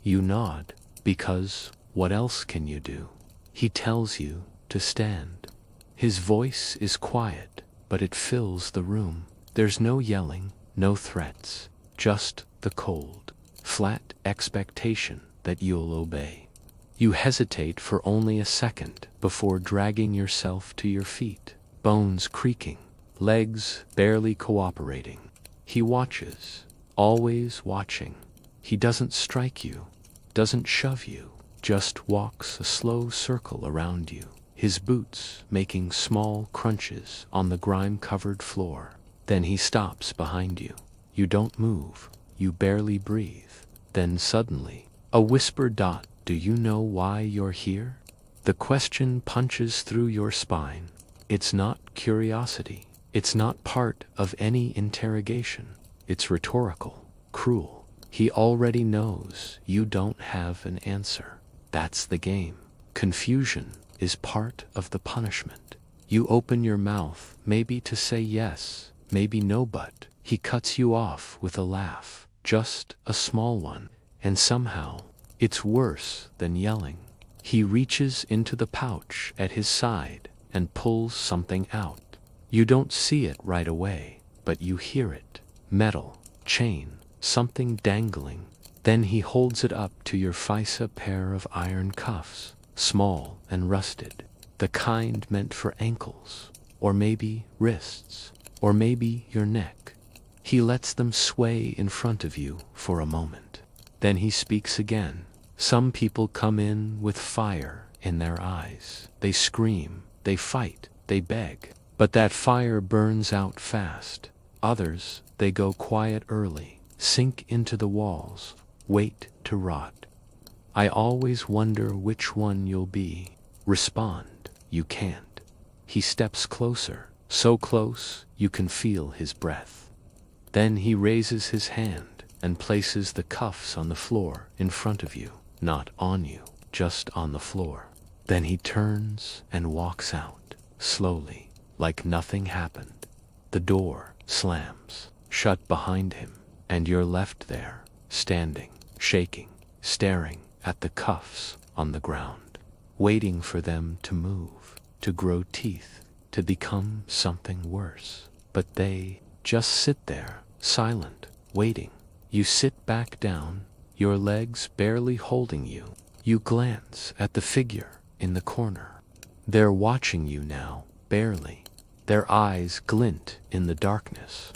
You nod, because what else can you do? He tells you to stand. His voice is quiet, but it fills the room. There's no yelling, no threats, just the cold, flat expectation that you'll obey. You hesitate for only a second before dragging yourself to your feet, bones creaking, legs barely cooperating. He watches, always watching. He doesn't strike you, doesn't shove you, just walks a slow circle around you, his boots making small crunches on the grime-covered floor. Then he stops behind you. You don't move, you barely breathe. Then suddenly, a whisper. Do you know why you're here? The question punches through your spine. It's not curiosity. It's not part of any interrogation. It's rhetorical, cruel. He already knows you don't have an answer. That's the game. Confusion is part of the punishment. You open your mouth, maybe to say yes, maybe no, but he cuts you off with a laugh, just a small one, and somehow it's worse than yelling. He reaches into the pouch at his side and pulls something out. You don't see it right away, but you hear it. Metal, chain, something dangling. Then he holds it up to your face, a pair of iron cuffs, small and rusted, the kind meant for ankles, or maybe wrists, or maybe your neck. He lets them sway in front of you for a moment. Then he speaks again. Some people come in with fire in their eyes. They scream, they fight, they beg. But that fire burns out fast. Others, they go quiet early, sink into the walls, wait to rot. I always wonder which one you'll be. Respond, you can't. He steps closer, so close you can feel his breath. Then he raises his hand and places the cuffs on the floor in front of you, not on you, just on the floor. Then he turns and walks out, slowly, like nothing happened. The door slams shut behind him, and you're left there, standing, shaking, staring at the cuffs on the ground. waiting for them to move, to grow teeth, to become something worse. But they just sit there, silent, waiting. You sit back down, your legs barely holding you. You glance at the figure in the corner. They're watching you now, barely. Their eyes glint in the darkness.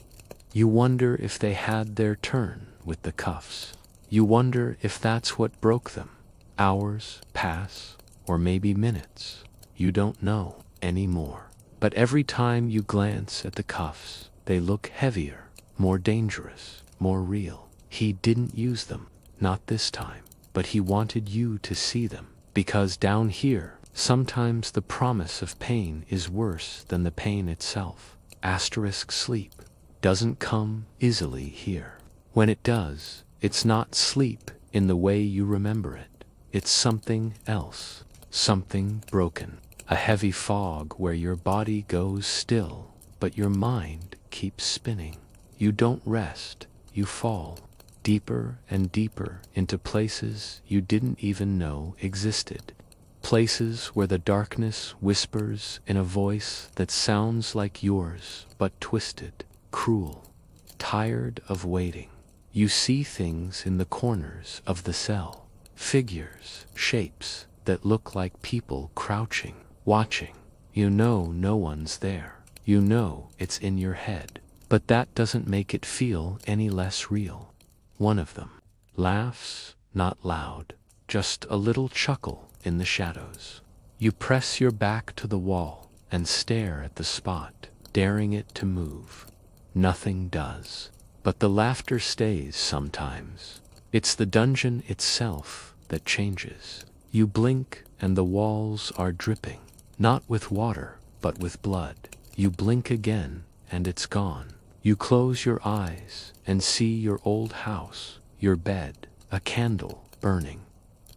You wonder if they had their turn with the cuffs. You wonder if that's what broke them. Hours pass, or maybe minutes. You don't know anymore. But every time you glance at the cuffs, they look heavier, more dangerous, more real. He didn't use them, not this time, but he wanted you to see them. Because down here, sometimes the promise of pain is worse than the pain itself. Sleep doesn't come easily here. When it does, it's not sleep in the way you remember it. It's something else, something broken. A heavy fog where your body goes still, but your mind keeps spinning. You don't rest, you fall deeper and deeper into places you didn't even know existed. Places where the darkness whispers in a voice that sounds like yours, but twisted, cruel. Tired of waiting, you see things in the corners of the cell. Figures, shapes that look like people crouching, watching. You know no one's there. You know it's in your head. But that doesn't make it feel any less real. One of them laughs, not loud, just a little chuckle in the shadows. You press your back to the wall and stare at the spot, daring it to move. Nothing does. But the laughter stays sometimes. It's the dungeon itself that changes. You blink and the walls are dripping, not with water, but with blood. You blink again and it's gone. You close your eyes and see your old house, your bed, a candle burning.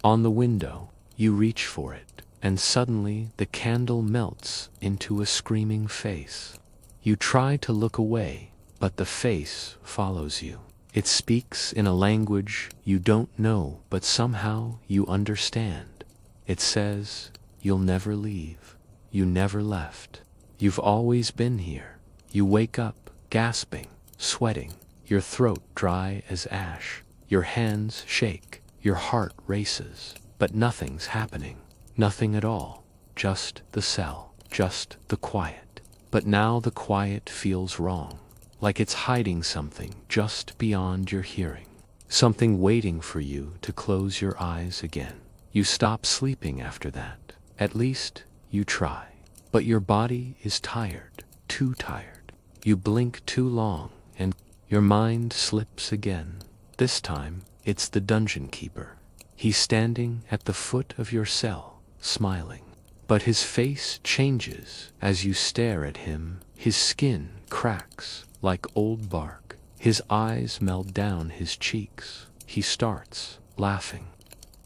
On the window, you reach for it, and suddenly the candle melts into a screaming face. You try to look away, but the face follows you. It speaks in a language you don't know, but somehow you understand. It says, "You'll never leave. You never left. You've always been here." You wake up, gasping, sweating, your throat dry as ash. Your hands shake, your heart races, but nothing's happening. Nothing at all. Just the cell, just the quiet. But now the quiet feels wrong, like it's hiding something just beyond your hearing. Something waiting for you to close your eyes again. You stop sleeping after that. At least, you try. But your body is tired, too tired. You blink too long, and your mind slips again. This time, it's the dungeon keeper. He's standing at the foot of your cell, smiling. But his face changes as you stare at him. His skin cracks like old bark. His eyes melt down his cheeks. He starts laughing.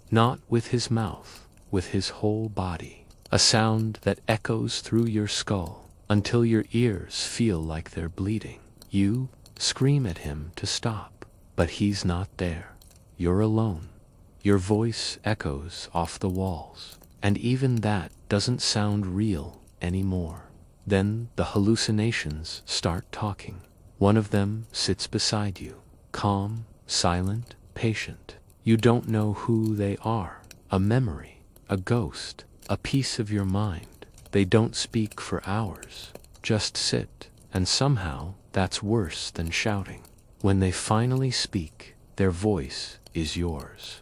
Not with his mouth, with his whole body. A sound that echoes through your skull until your ears feel like they're bleeding. You scream at him to stop, but he's not there. You're alone. Your voice echoes off the walls, and even that doesn't sound real anymore. Then the hallucinations start talking. One of them sits beside you, calm, silent, patient. You don't know who they are. A memory, a ghost, a piece of your mind. They don't speak for hours, just sit, and somehow that's worse than shouting. When they finally speak, their voice is yours.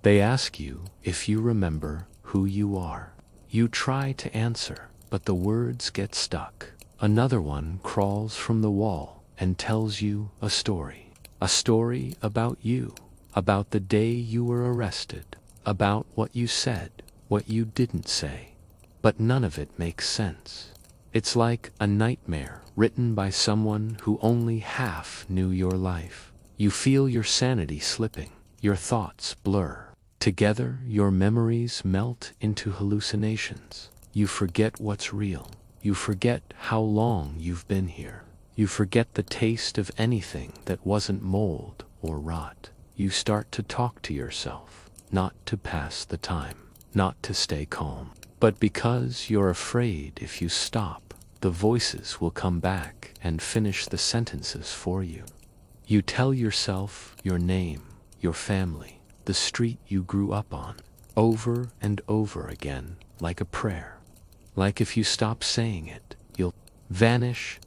They ask you if you remember who you are. You try to answer, but the words get stuck. Another one crawls from the wall and tells you a story. A story about you, about the day you were arrested, about what you said, what you didn't say. But none of it makes sense. It's like a nightmare written by someone who only half knew your life. You feel your sanity slipping, your thoughts blur. Together, your memories melt into hallucinations. You forget what's real. You forget how long you've been here. You forget the taste of anything that wasn't mold or rot. You start to talk to yourself, not to pass the time, not to stay calm, but because you're afraid if you stop, the voices will come back and finish the sentences for you. You tell yourself your name, your family, the street you grew up on, over and over again, like a prayer. Like if you stop saying it, you'll vanish.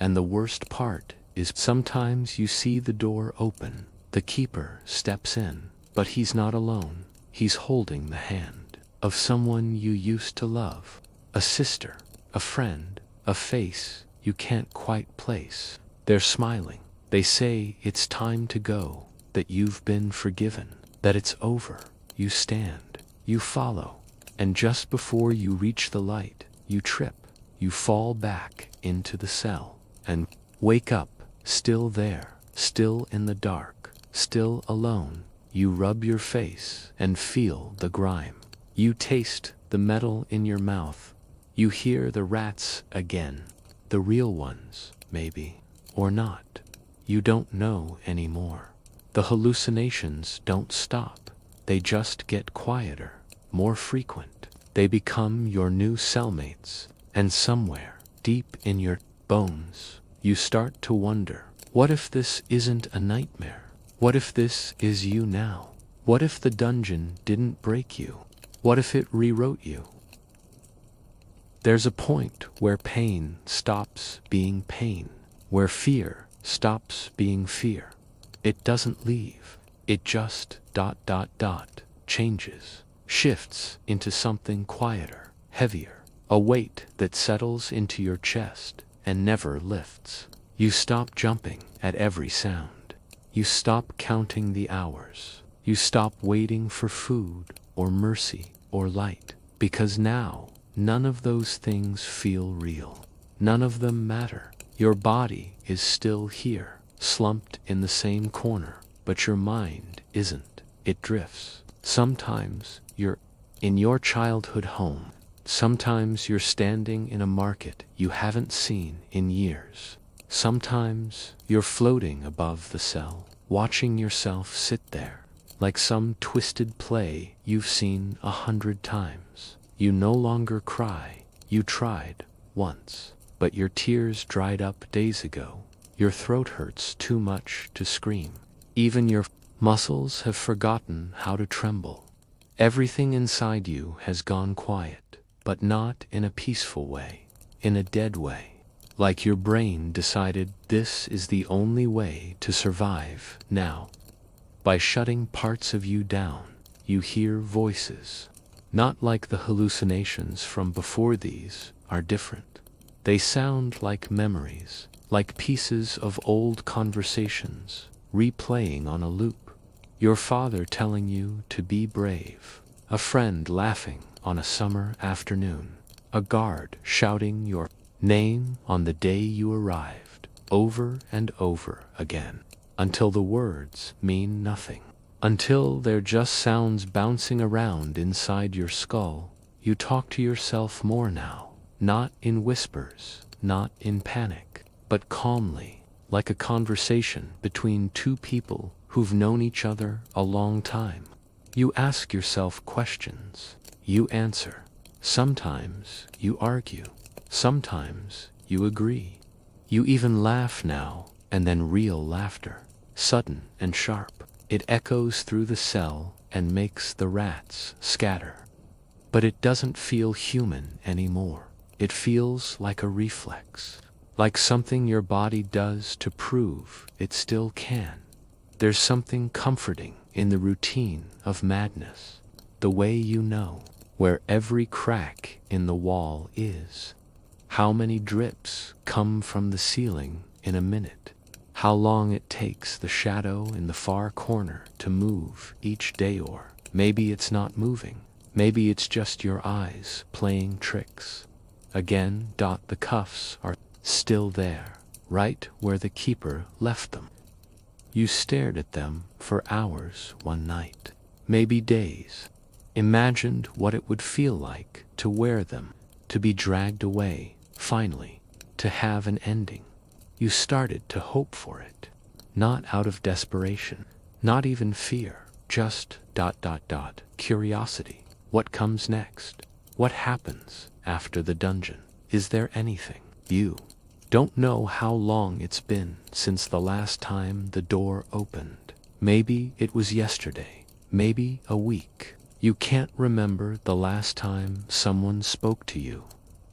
And the worst part is sometimes you see the door open, the keeper steps in, but he's not alone. He's holding the hand of someone you used to love, a sister, a friend, a face you can't quite place. They're smiling. They say it's time to go, that you've been forgiven, that it's over. You stand, you follow, and just before you reach the light, you trip. You fall back into the cell and wake up, still there, still in the dark, still alone. You rub your face and feel the grime. You taste the metal in your mouth. You hear the rats again, the real ones, maybe, or not. You don't know anymore. The hallucinations don't stop. They just get quieter, more frequent. They become your new cellmates. And somewhere, deep in your bones, you start to wonder, what if this isn't a nightmare? What if this is you now? What if the dungeon didn't break you? What if it rewrote you? There's a point where pain stops being pain, where fear stops being fear. It doesn't leave. It just ... changes, shifts into something quieter, heavier. A weight that settles into your chest and never lifts. You stop jumping at every sound. You stop counting the hours. You stop waiting for food or mercy or light, because now none of those things feel real. None of them matter. Your body is still here, slumped in the same corner, but your mind isn't. It drifts. Sometimes you're in your childhood home. Sometimes you're standing in a market you haven't seen in years. Sometimes you're floating above the cell, watching yourself sit there, like some twisted play you've seen 100 times. You no longer cry. You tried once, but your tears dried up days ago. Your throat hurts too much to scream. Even your muscles have forgotten how to tremble. Everything inside you has gone quiet. But not in a peaceful way, in a dead way. Like your brain decided this is the only way to survive now. By shutting parts of you down, you hear voices. Not like the hallucinations from before. These are different. They sound like memories, like pieces of old conversations, replaying on a loop. Your father telling you to be brave, a friend laughing on a summer afternoon, a guard shouting your name on the day you arrived, over and over again, until the words mean nothing, until they're just sounds bouncing around inside your skull. You talk to yourself more now, not in whispers, not in panic, but calmly, like a conversation between two people who've known each other a long time. You ask yourself questions. You answer. Sometimes you argue. Sometimes you agree. You even laugh now, and then real laughter, sudden and sharp. It echoes through the cell and makes the rats scatter. But it doesn't feel human anymore. It feels like a reflex, like something your body does to prove it still can. There's something comforting in the routine of madness, the way you know where every crack in the wall is, how many drips come from the ceiling in a minute, how long it takes the shadow in the far corner to move each day, or maybe it's not moving, maybe it's just your eyes playing tricks. Again, the cuffs are still there, right where the keeper left them. You stared at them for hours one night, maybe days, imagined what it would feel like to wear them, to be dragged away, finally, to have an ending. You started to hope for it, not out of desperation, not even fear, just ... curiosity. What comes next? What happens after the dungeon? Is there anything? You don't know how long it's been since the last time the door opened. Maybe it was yesterday, maybe a week. You can't remember the last time someone spoke to you.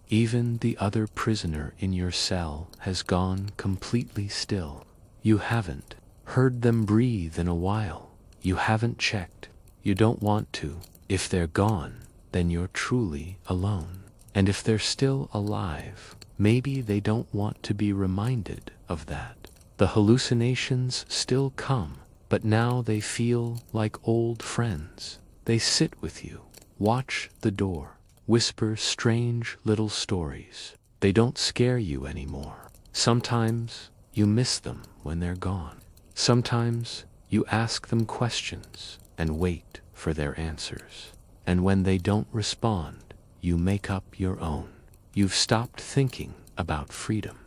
Even the other prisoner in your cell has gone completely still. You haven't heard them breathe in a while. You haven't checked. You don't want to. If they're gone, then you're truly alone. And if they're still alive, maybe they don't want to be reminded of that. The hallucinations still come, but now they feel like old friends. They sit with you, watch the door, whisper strange little stories. They don't scare you anymore. Sometimes you miss them when they're gone. Sometimes you ask them questions and wait for their answers. And when they don't respond, you make up your own. You've stopped thinking about freedom.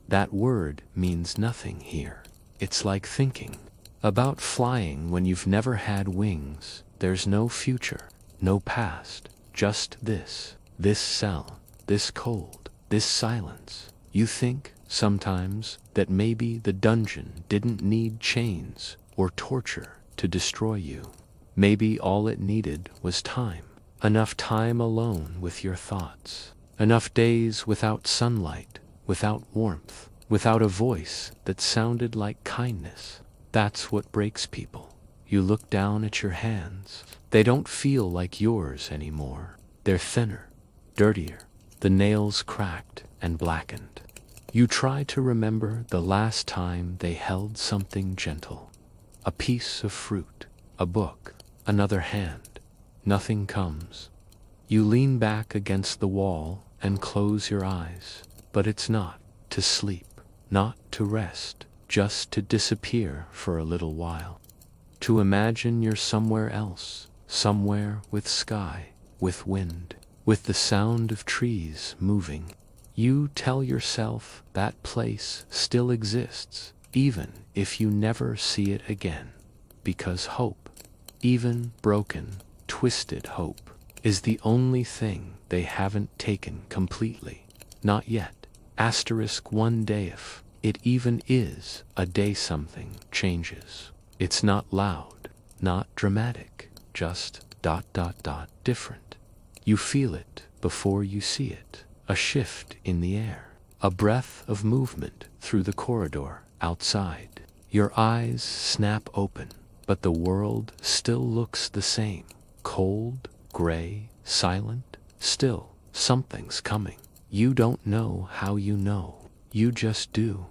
That word means nothing here. It's like thinking about flying when you've never had wings. There's no future, no past, just this cell, this cold, this silence. You think sometimes that maybe the dungeon didn't need chains or torture to destroy you. Maybe all it needed was time. Enough time alone with your thoughts. Enough days without sunlight, without warmth, without a voice that sounded like kindness. That's what breaks people. You look down at your hands. They don't feel like yours anymore. They're thinner, dirtier, the nails cracked and blackened. You try to remember the last time they held something gentle. A piece of fruit, a book, another hand. Nothing comes. You lean back against the wall and close your eyes, but it's not to sleep, not to rest, just to disappear for a little while. To imagine you're somewhere else, somewhere with sky, with wind, with the sound of trees moving. You tell yourself that place still exists, even if you never see it again, because hope, even broken, twisted hope, is the only thing they haven't taken completely. Not yet. Asterisk one day if it even is a day something changes. It's not loud, not dramatic, just ... different. You feel it before you see it. A shift in the air. A breath of movement through the corridor outside. Your eyes snap open, but the world still looks the same. Cold, gray, silent. Still, something's coming. You don't know how you know. You just do.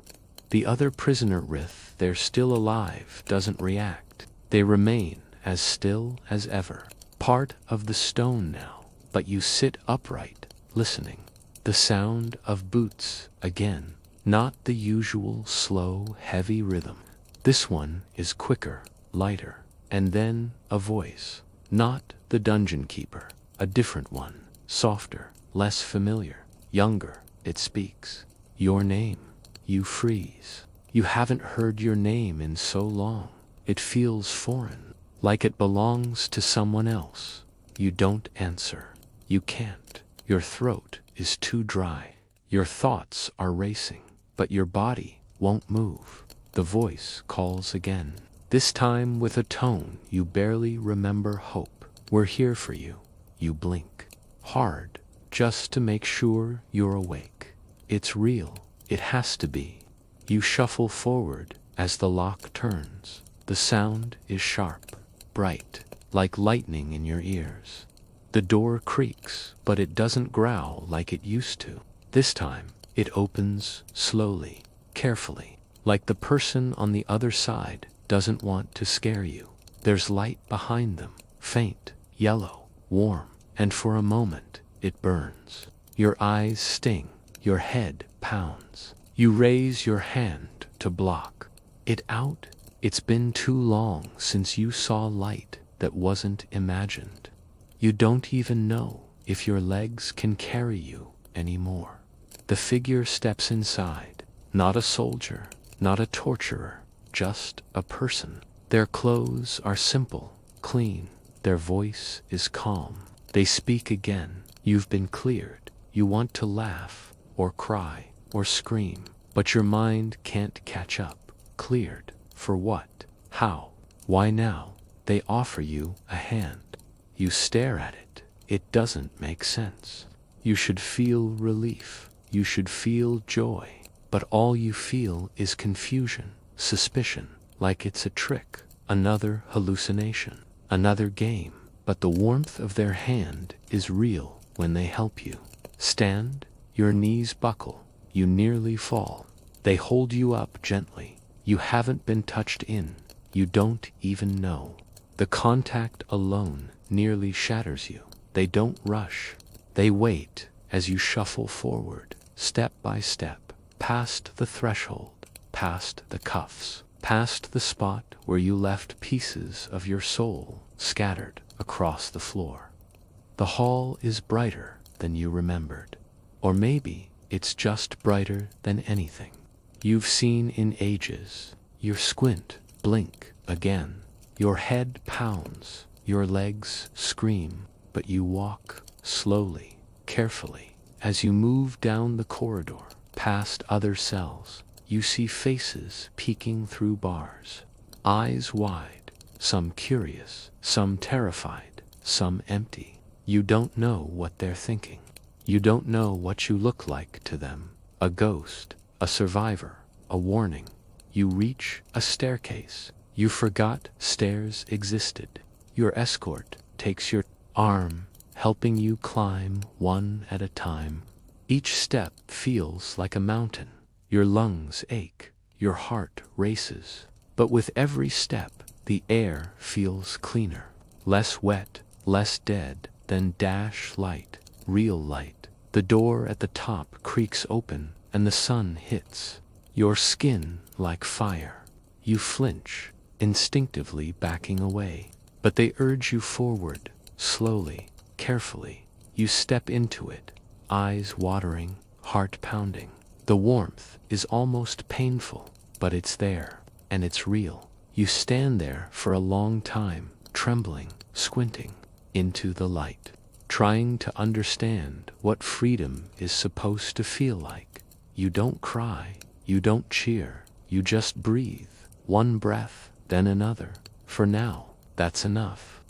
The other prisoner Rith, they're still alive, doesn't react. They remain as still as ever. Part of the stone now, but you sit upright, listening. The sound of boots again, not the usual slow, heavy rhythm. This one is quicker, lighter, and then a voice. Not the dungeon keeper, a different one, softer, less familiar, younger. It speaks. Your name. You freeze. You haven't heard your name in so long. It feels foreign, like it belongs to someone else. You don't answer. You can't. Your throat is too dry. Your thoughts are racing, but your body won't move. The voice calls again, this time with a tone you barely remember. Hope. We're here for you. You blink. Hard, just to make sure you're awake. It's real. It has to be. You shuffle forward as the lock turns. The sound is sharp, bright, like lightning in your ears. The door creaks, but it doesn't growl like it used to. This time, it opens slowly, carefully, like the person on the other side doesn't want to scare you. There's light behind them, faint, yellow, warm, and for a moment, it burns. Your eyes sting, your head pounds. You raise your hand to block it out. It's been too long since you saw light that wasn't imagined. You don't even know if your legs can carry you anymore. The figure steps inside, not a soldier, not a torturer, just a person. Their clothes are simple, clean. Their voice is calm. They speak again. You've been cleared. You want to laugh, or cry, or scream, but your mind can't catch up. Cleared. For what? How? Why now? They offer you a hand. You stare at it. It doesn't make sense. You should feel relief. You should feel joy. But all you feel is confusion, suspicion, like it's a trick, another hallucination, another game. But the warmth of their hand is real when they help you. Stand, your knees buckle, you nearly fall. They hold you up gently. You haven't been touched in. You don't even know. The contact alone nearly shatters you. They don't rush. They wait as you shuffle forward, step by step, past the threshold, past the cuffs, past the spot where you left pieces of your soul scattered across the floor. The hall is brighter than you remembered. Or maybe it's just brighter than anything you've seen in ages. You squint, blink again. Your head pounds, your legs scream, but you walk slowly, carefully. As you move down the corridor, past other cells, you see faces peeking through bars, eyes wide, some curious, some terrified, some empty. You don't know what they're thinking. You don't know what you look like to them. A ghost, a survivor, a warning. You reach a staircase. You forgot stairs existed. Your escort takes your arm, helping you climb one at a time. Each step feels like a mountain. Your lungs ache. Your heart races. But with every step, the air feels cleaner. Less wet, less dead, than dash light, real light. The door at the top creaks open and the sun hits. Your skin like fire. You flinch, instinctively backing away. But they urge you forward, slowly, carefully. You step into it, eyes watering, heart pounding. The warmth is almost painful, but it's there, and it's real. You stand there for a long time, trembling, squinting into the light, trying to understand what freedom is supposed to feel like. You don't cry, you don't cheer, you just breathe. One breath, then another. For now, that's enough.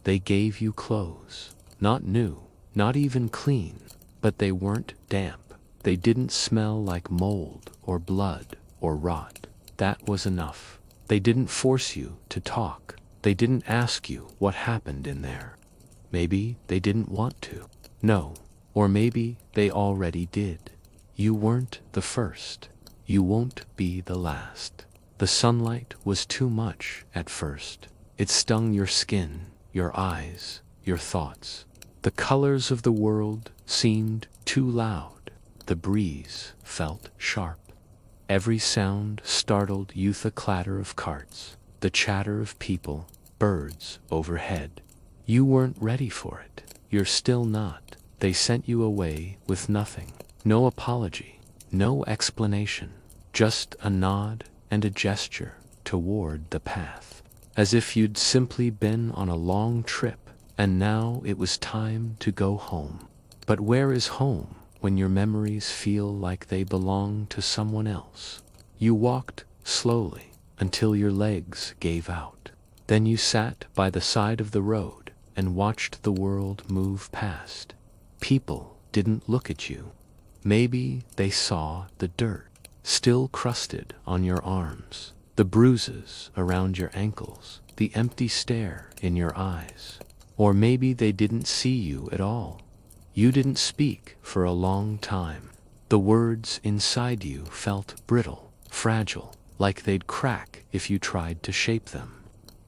They gave you clothes, not new, not even clean, but they weren't damp. They didn't smell like mold or blood or rot. That was enough. They didn't force you to talk. They didn't ask you what happened in there. Maybe they didn't want to. No, or maybe they already did. You weren't the first. You won't be the last. The sunlight was too much at first. It stung your skin, your eyes, your thoughts. The colors of the world seemed too loud. The breeze felt sharp. Every sound startled you, the clatter of carts, the chatter of people, birds overhead. You weren't ready for it. You're still not. They sent you away with nothing. No apology, no explanation, just a nod and a gesture toward the path. As if you'd simply been on a long trip, and now it was time to go home. But where is home when your memories feel like they belong to someone else? You walked slowly until your legs gave out. Then you sat by the side of the road and watched the world move past. People didn't look at you. Maybe they saw the dirt still crusted on your arms, the bruises around your ankles, the empty stare in your eyes. Or maybe they didn't see you at all. You didn't speak for a long time. The words inside you felt brittle, fragile, like they'd crack if you tried to shape them.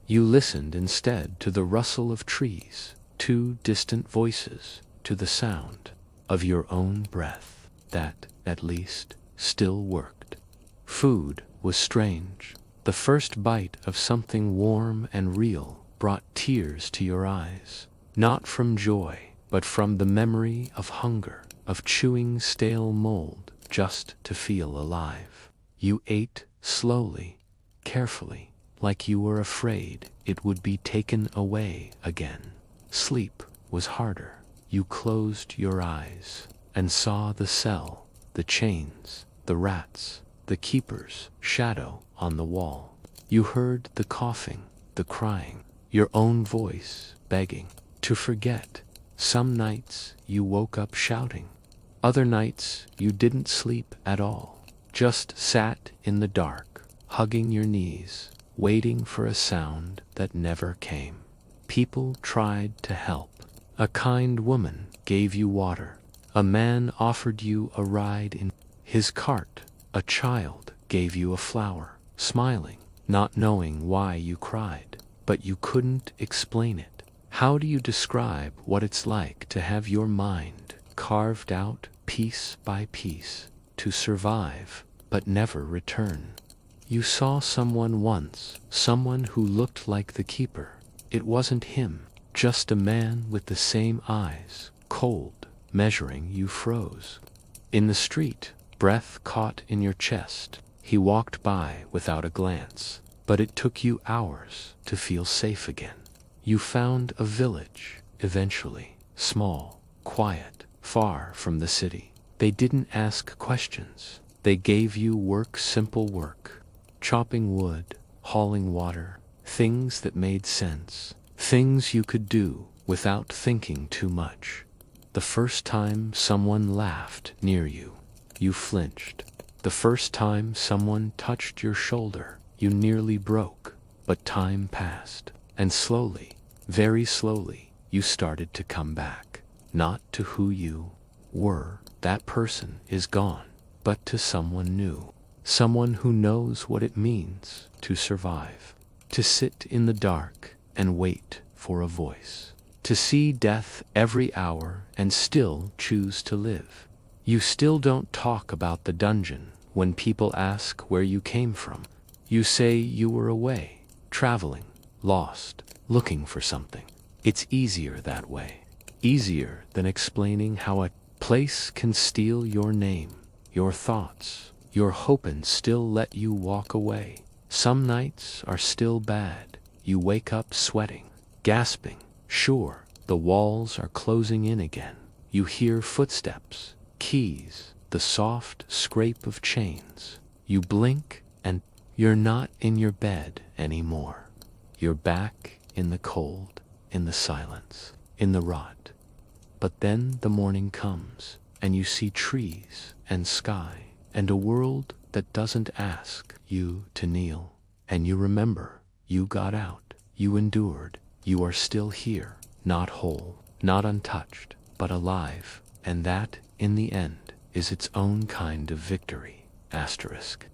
You listened instead to the rustle of trees, to distant voices, to the sound of your own breath that, at least, still worked. Food was strange. The first bite of something warm and real brought tears to your eyes, not from joy, but from the memory of hunger, of chewing stale mold just to feel alive. You ate slowly, carefully, like you were afraid it would be taken away again. Sleep was harder. You closed your eyes and saw the cell, the chains, the rats, the keeper's shadow on the wall. You heard the coughing, the crying, your own voice begging to forget. Some nights you woke up shouting. Other nights you didn't sleep at all. Just sat in the dark, hugging your knees, waiting for a sound that never came. People tried to help. A kind woman gave you water. A man offered you a ride in his cart. A child gave you a flower, smiling, not knowing why you cried. But you couldn't explain it. How do you describe what it's like to have your mind carved out piece by piece, to survive but never return? You saw someone once, someone who looked like the keeper. It wasn't him, just a man with the same eyes, cold, measuring. You froze. In the street, breath caught in your chest. He walked by without a glance, but it took you hours to feel safe again. You found a village, eventually, small, quiet, far from the city. They didn't ask questions. They gave you work, simple work, chopping wood, hauling water, things that made sense, things you could do without thinking too much. The first time someone laughed near you, you flinched. The first time someone touched your shoulder, you nearly broke. But time passed, and slowly, very slowly, you started to come back. Not to who you were, that person is gone, but to someone new. Someone who knows what it means to survive. To sit in the dark and wait for a voice. To see death every hour and still choose to live. You still don't talk about the dungeon when people ask where you came from. You say you were away, traveling, lost, looking for something. It's easier that way. Easier than explaining how a place can steal your name, your thoughts, your hope, and still let you walk away. Some nights are still bad. You wake up sweating, gasping. Sure, the walls are closing in again. You hear footsteps, keys, the soft scrape of chains. You blink and you're not in your bed anymore. You're back in the cold, in the silence, in the rot. But then the morning comes, and you see trees and sky, and a world that doesn't ask you to kneel. And you remember, you got out, you endured, you are still here, not whole, not untouched, but alive. And that, in the end, is its own kind of victory. Asterisk.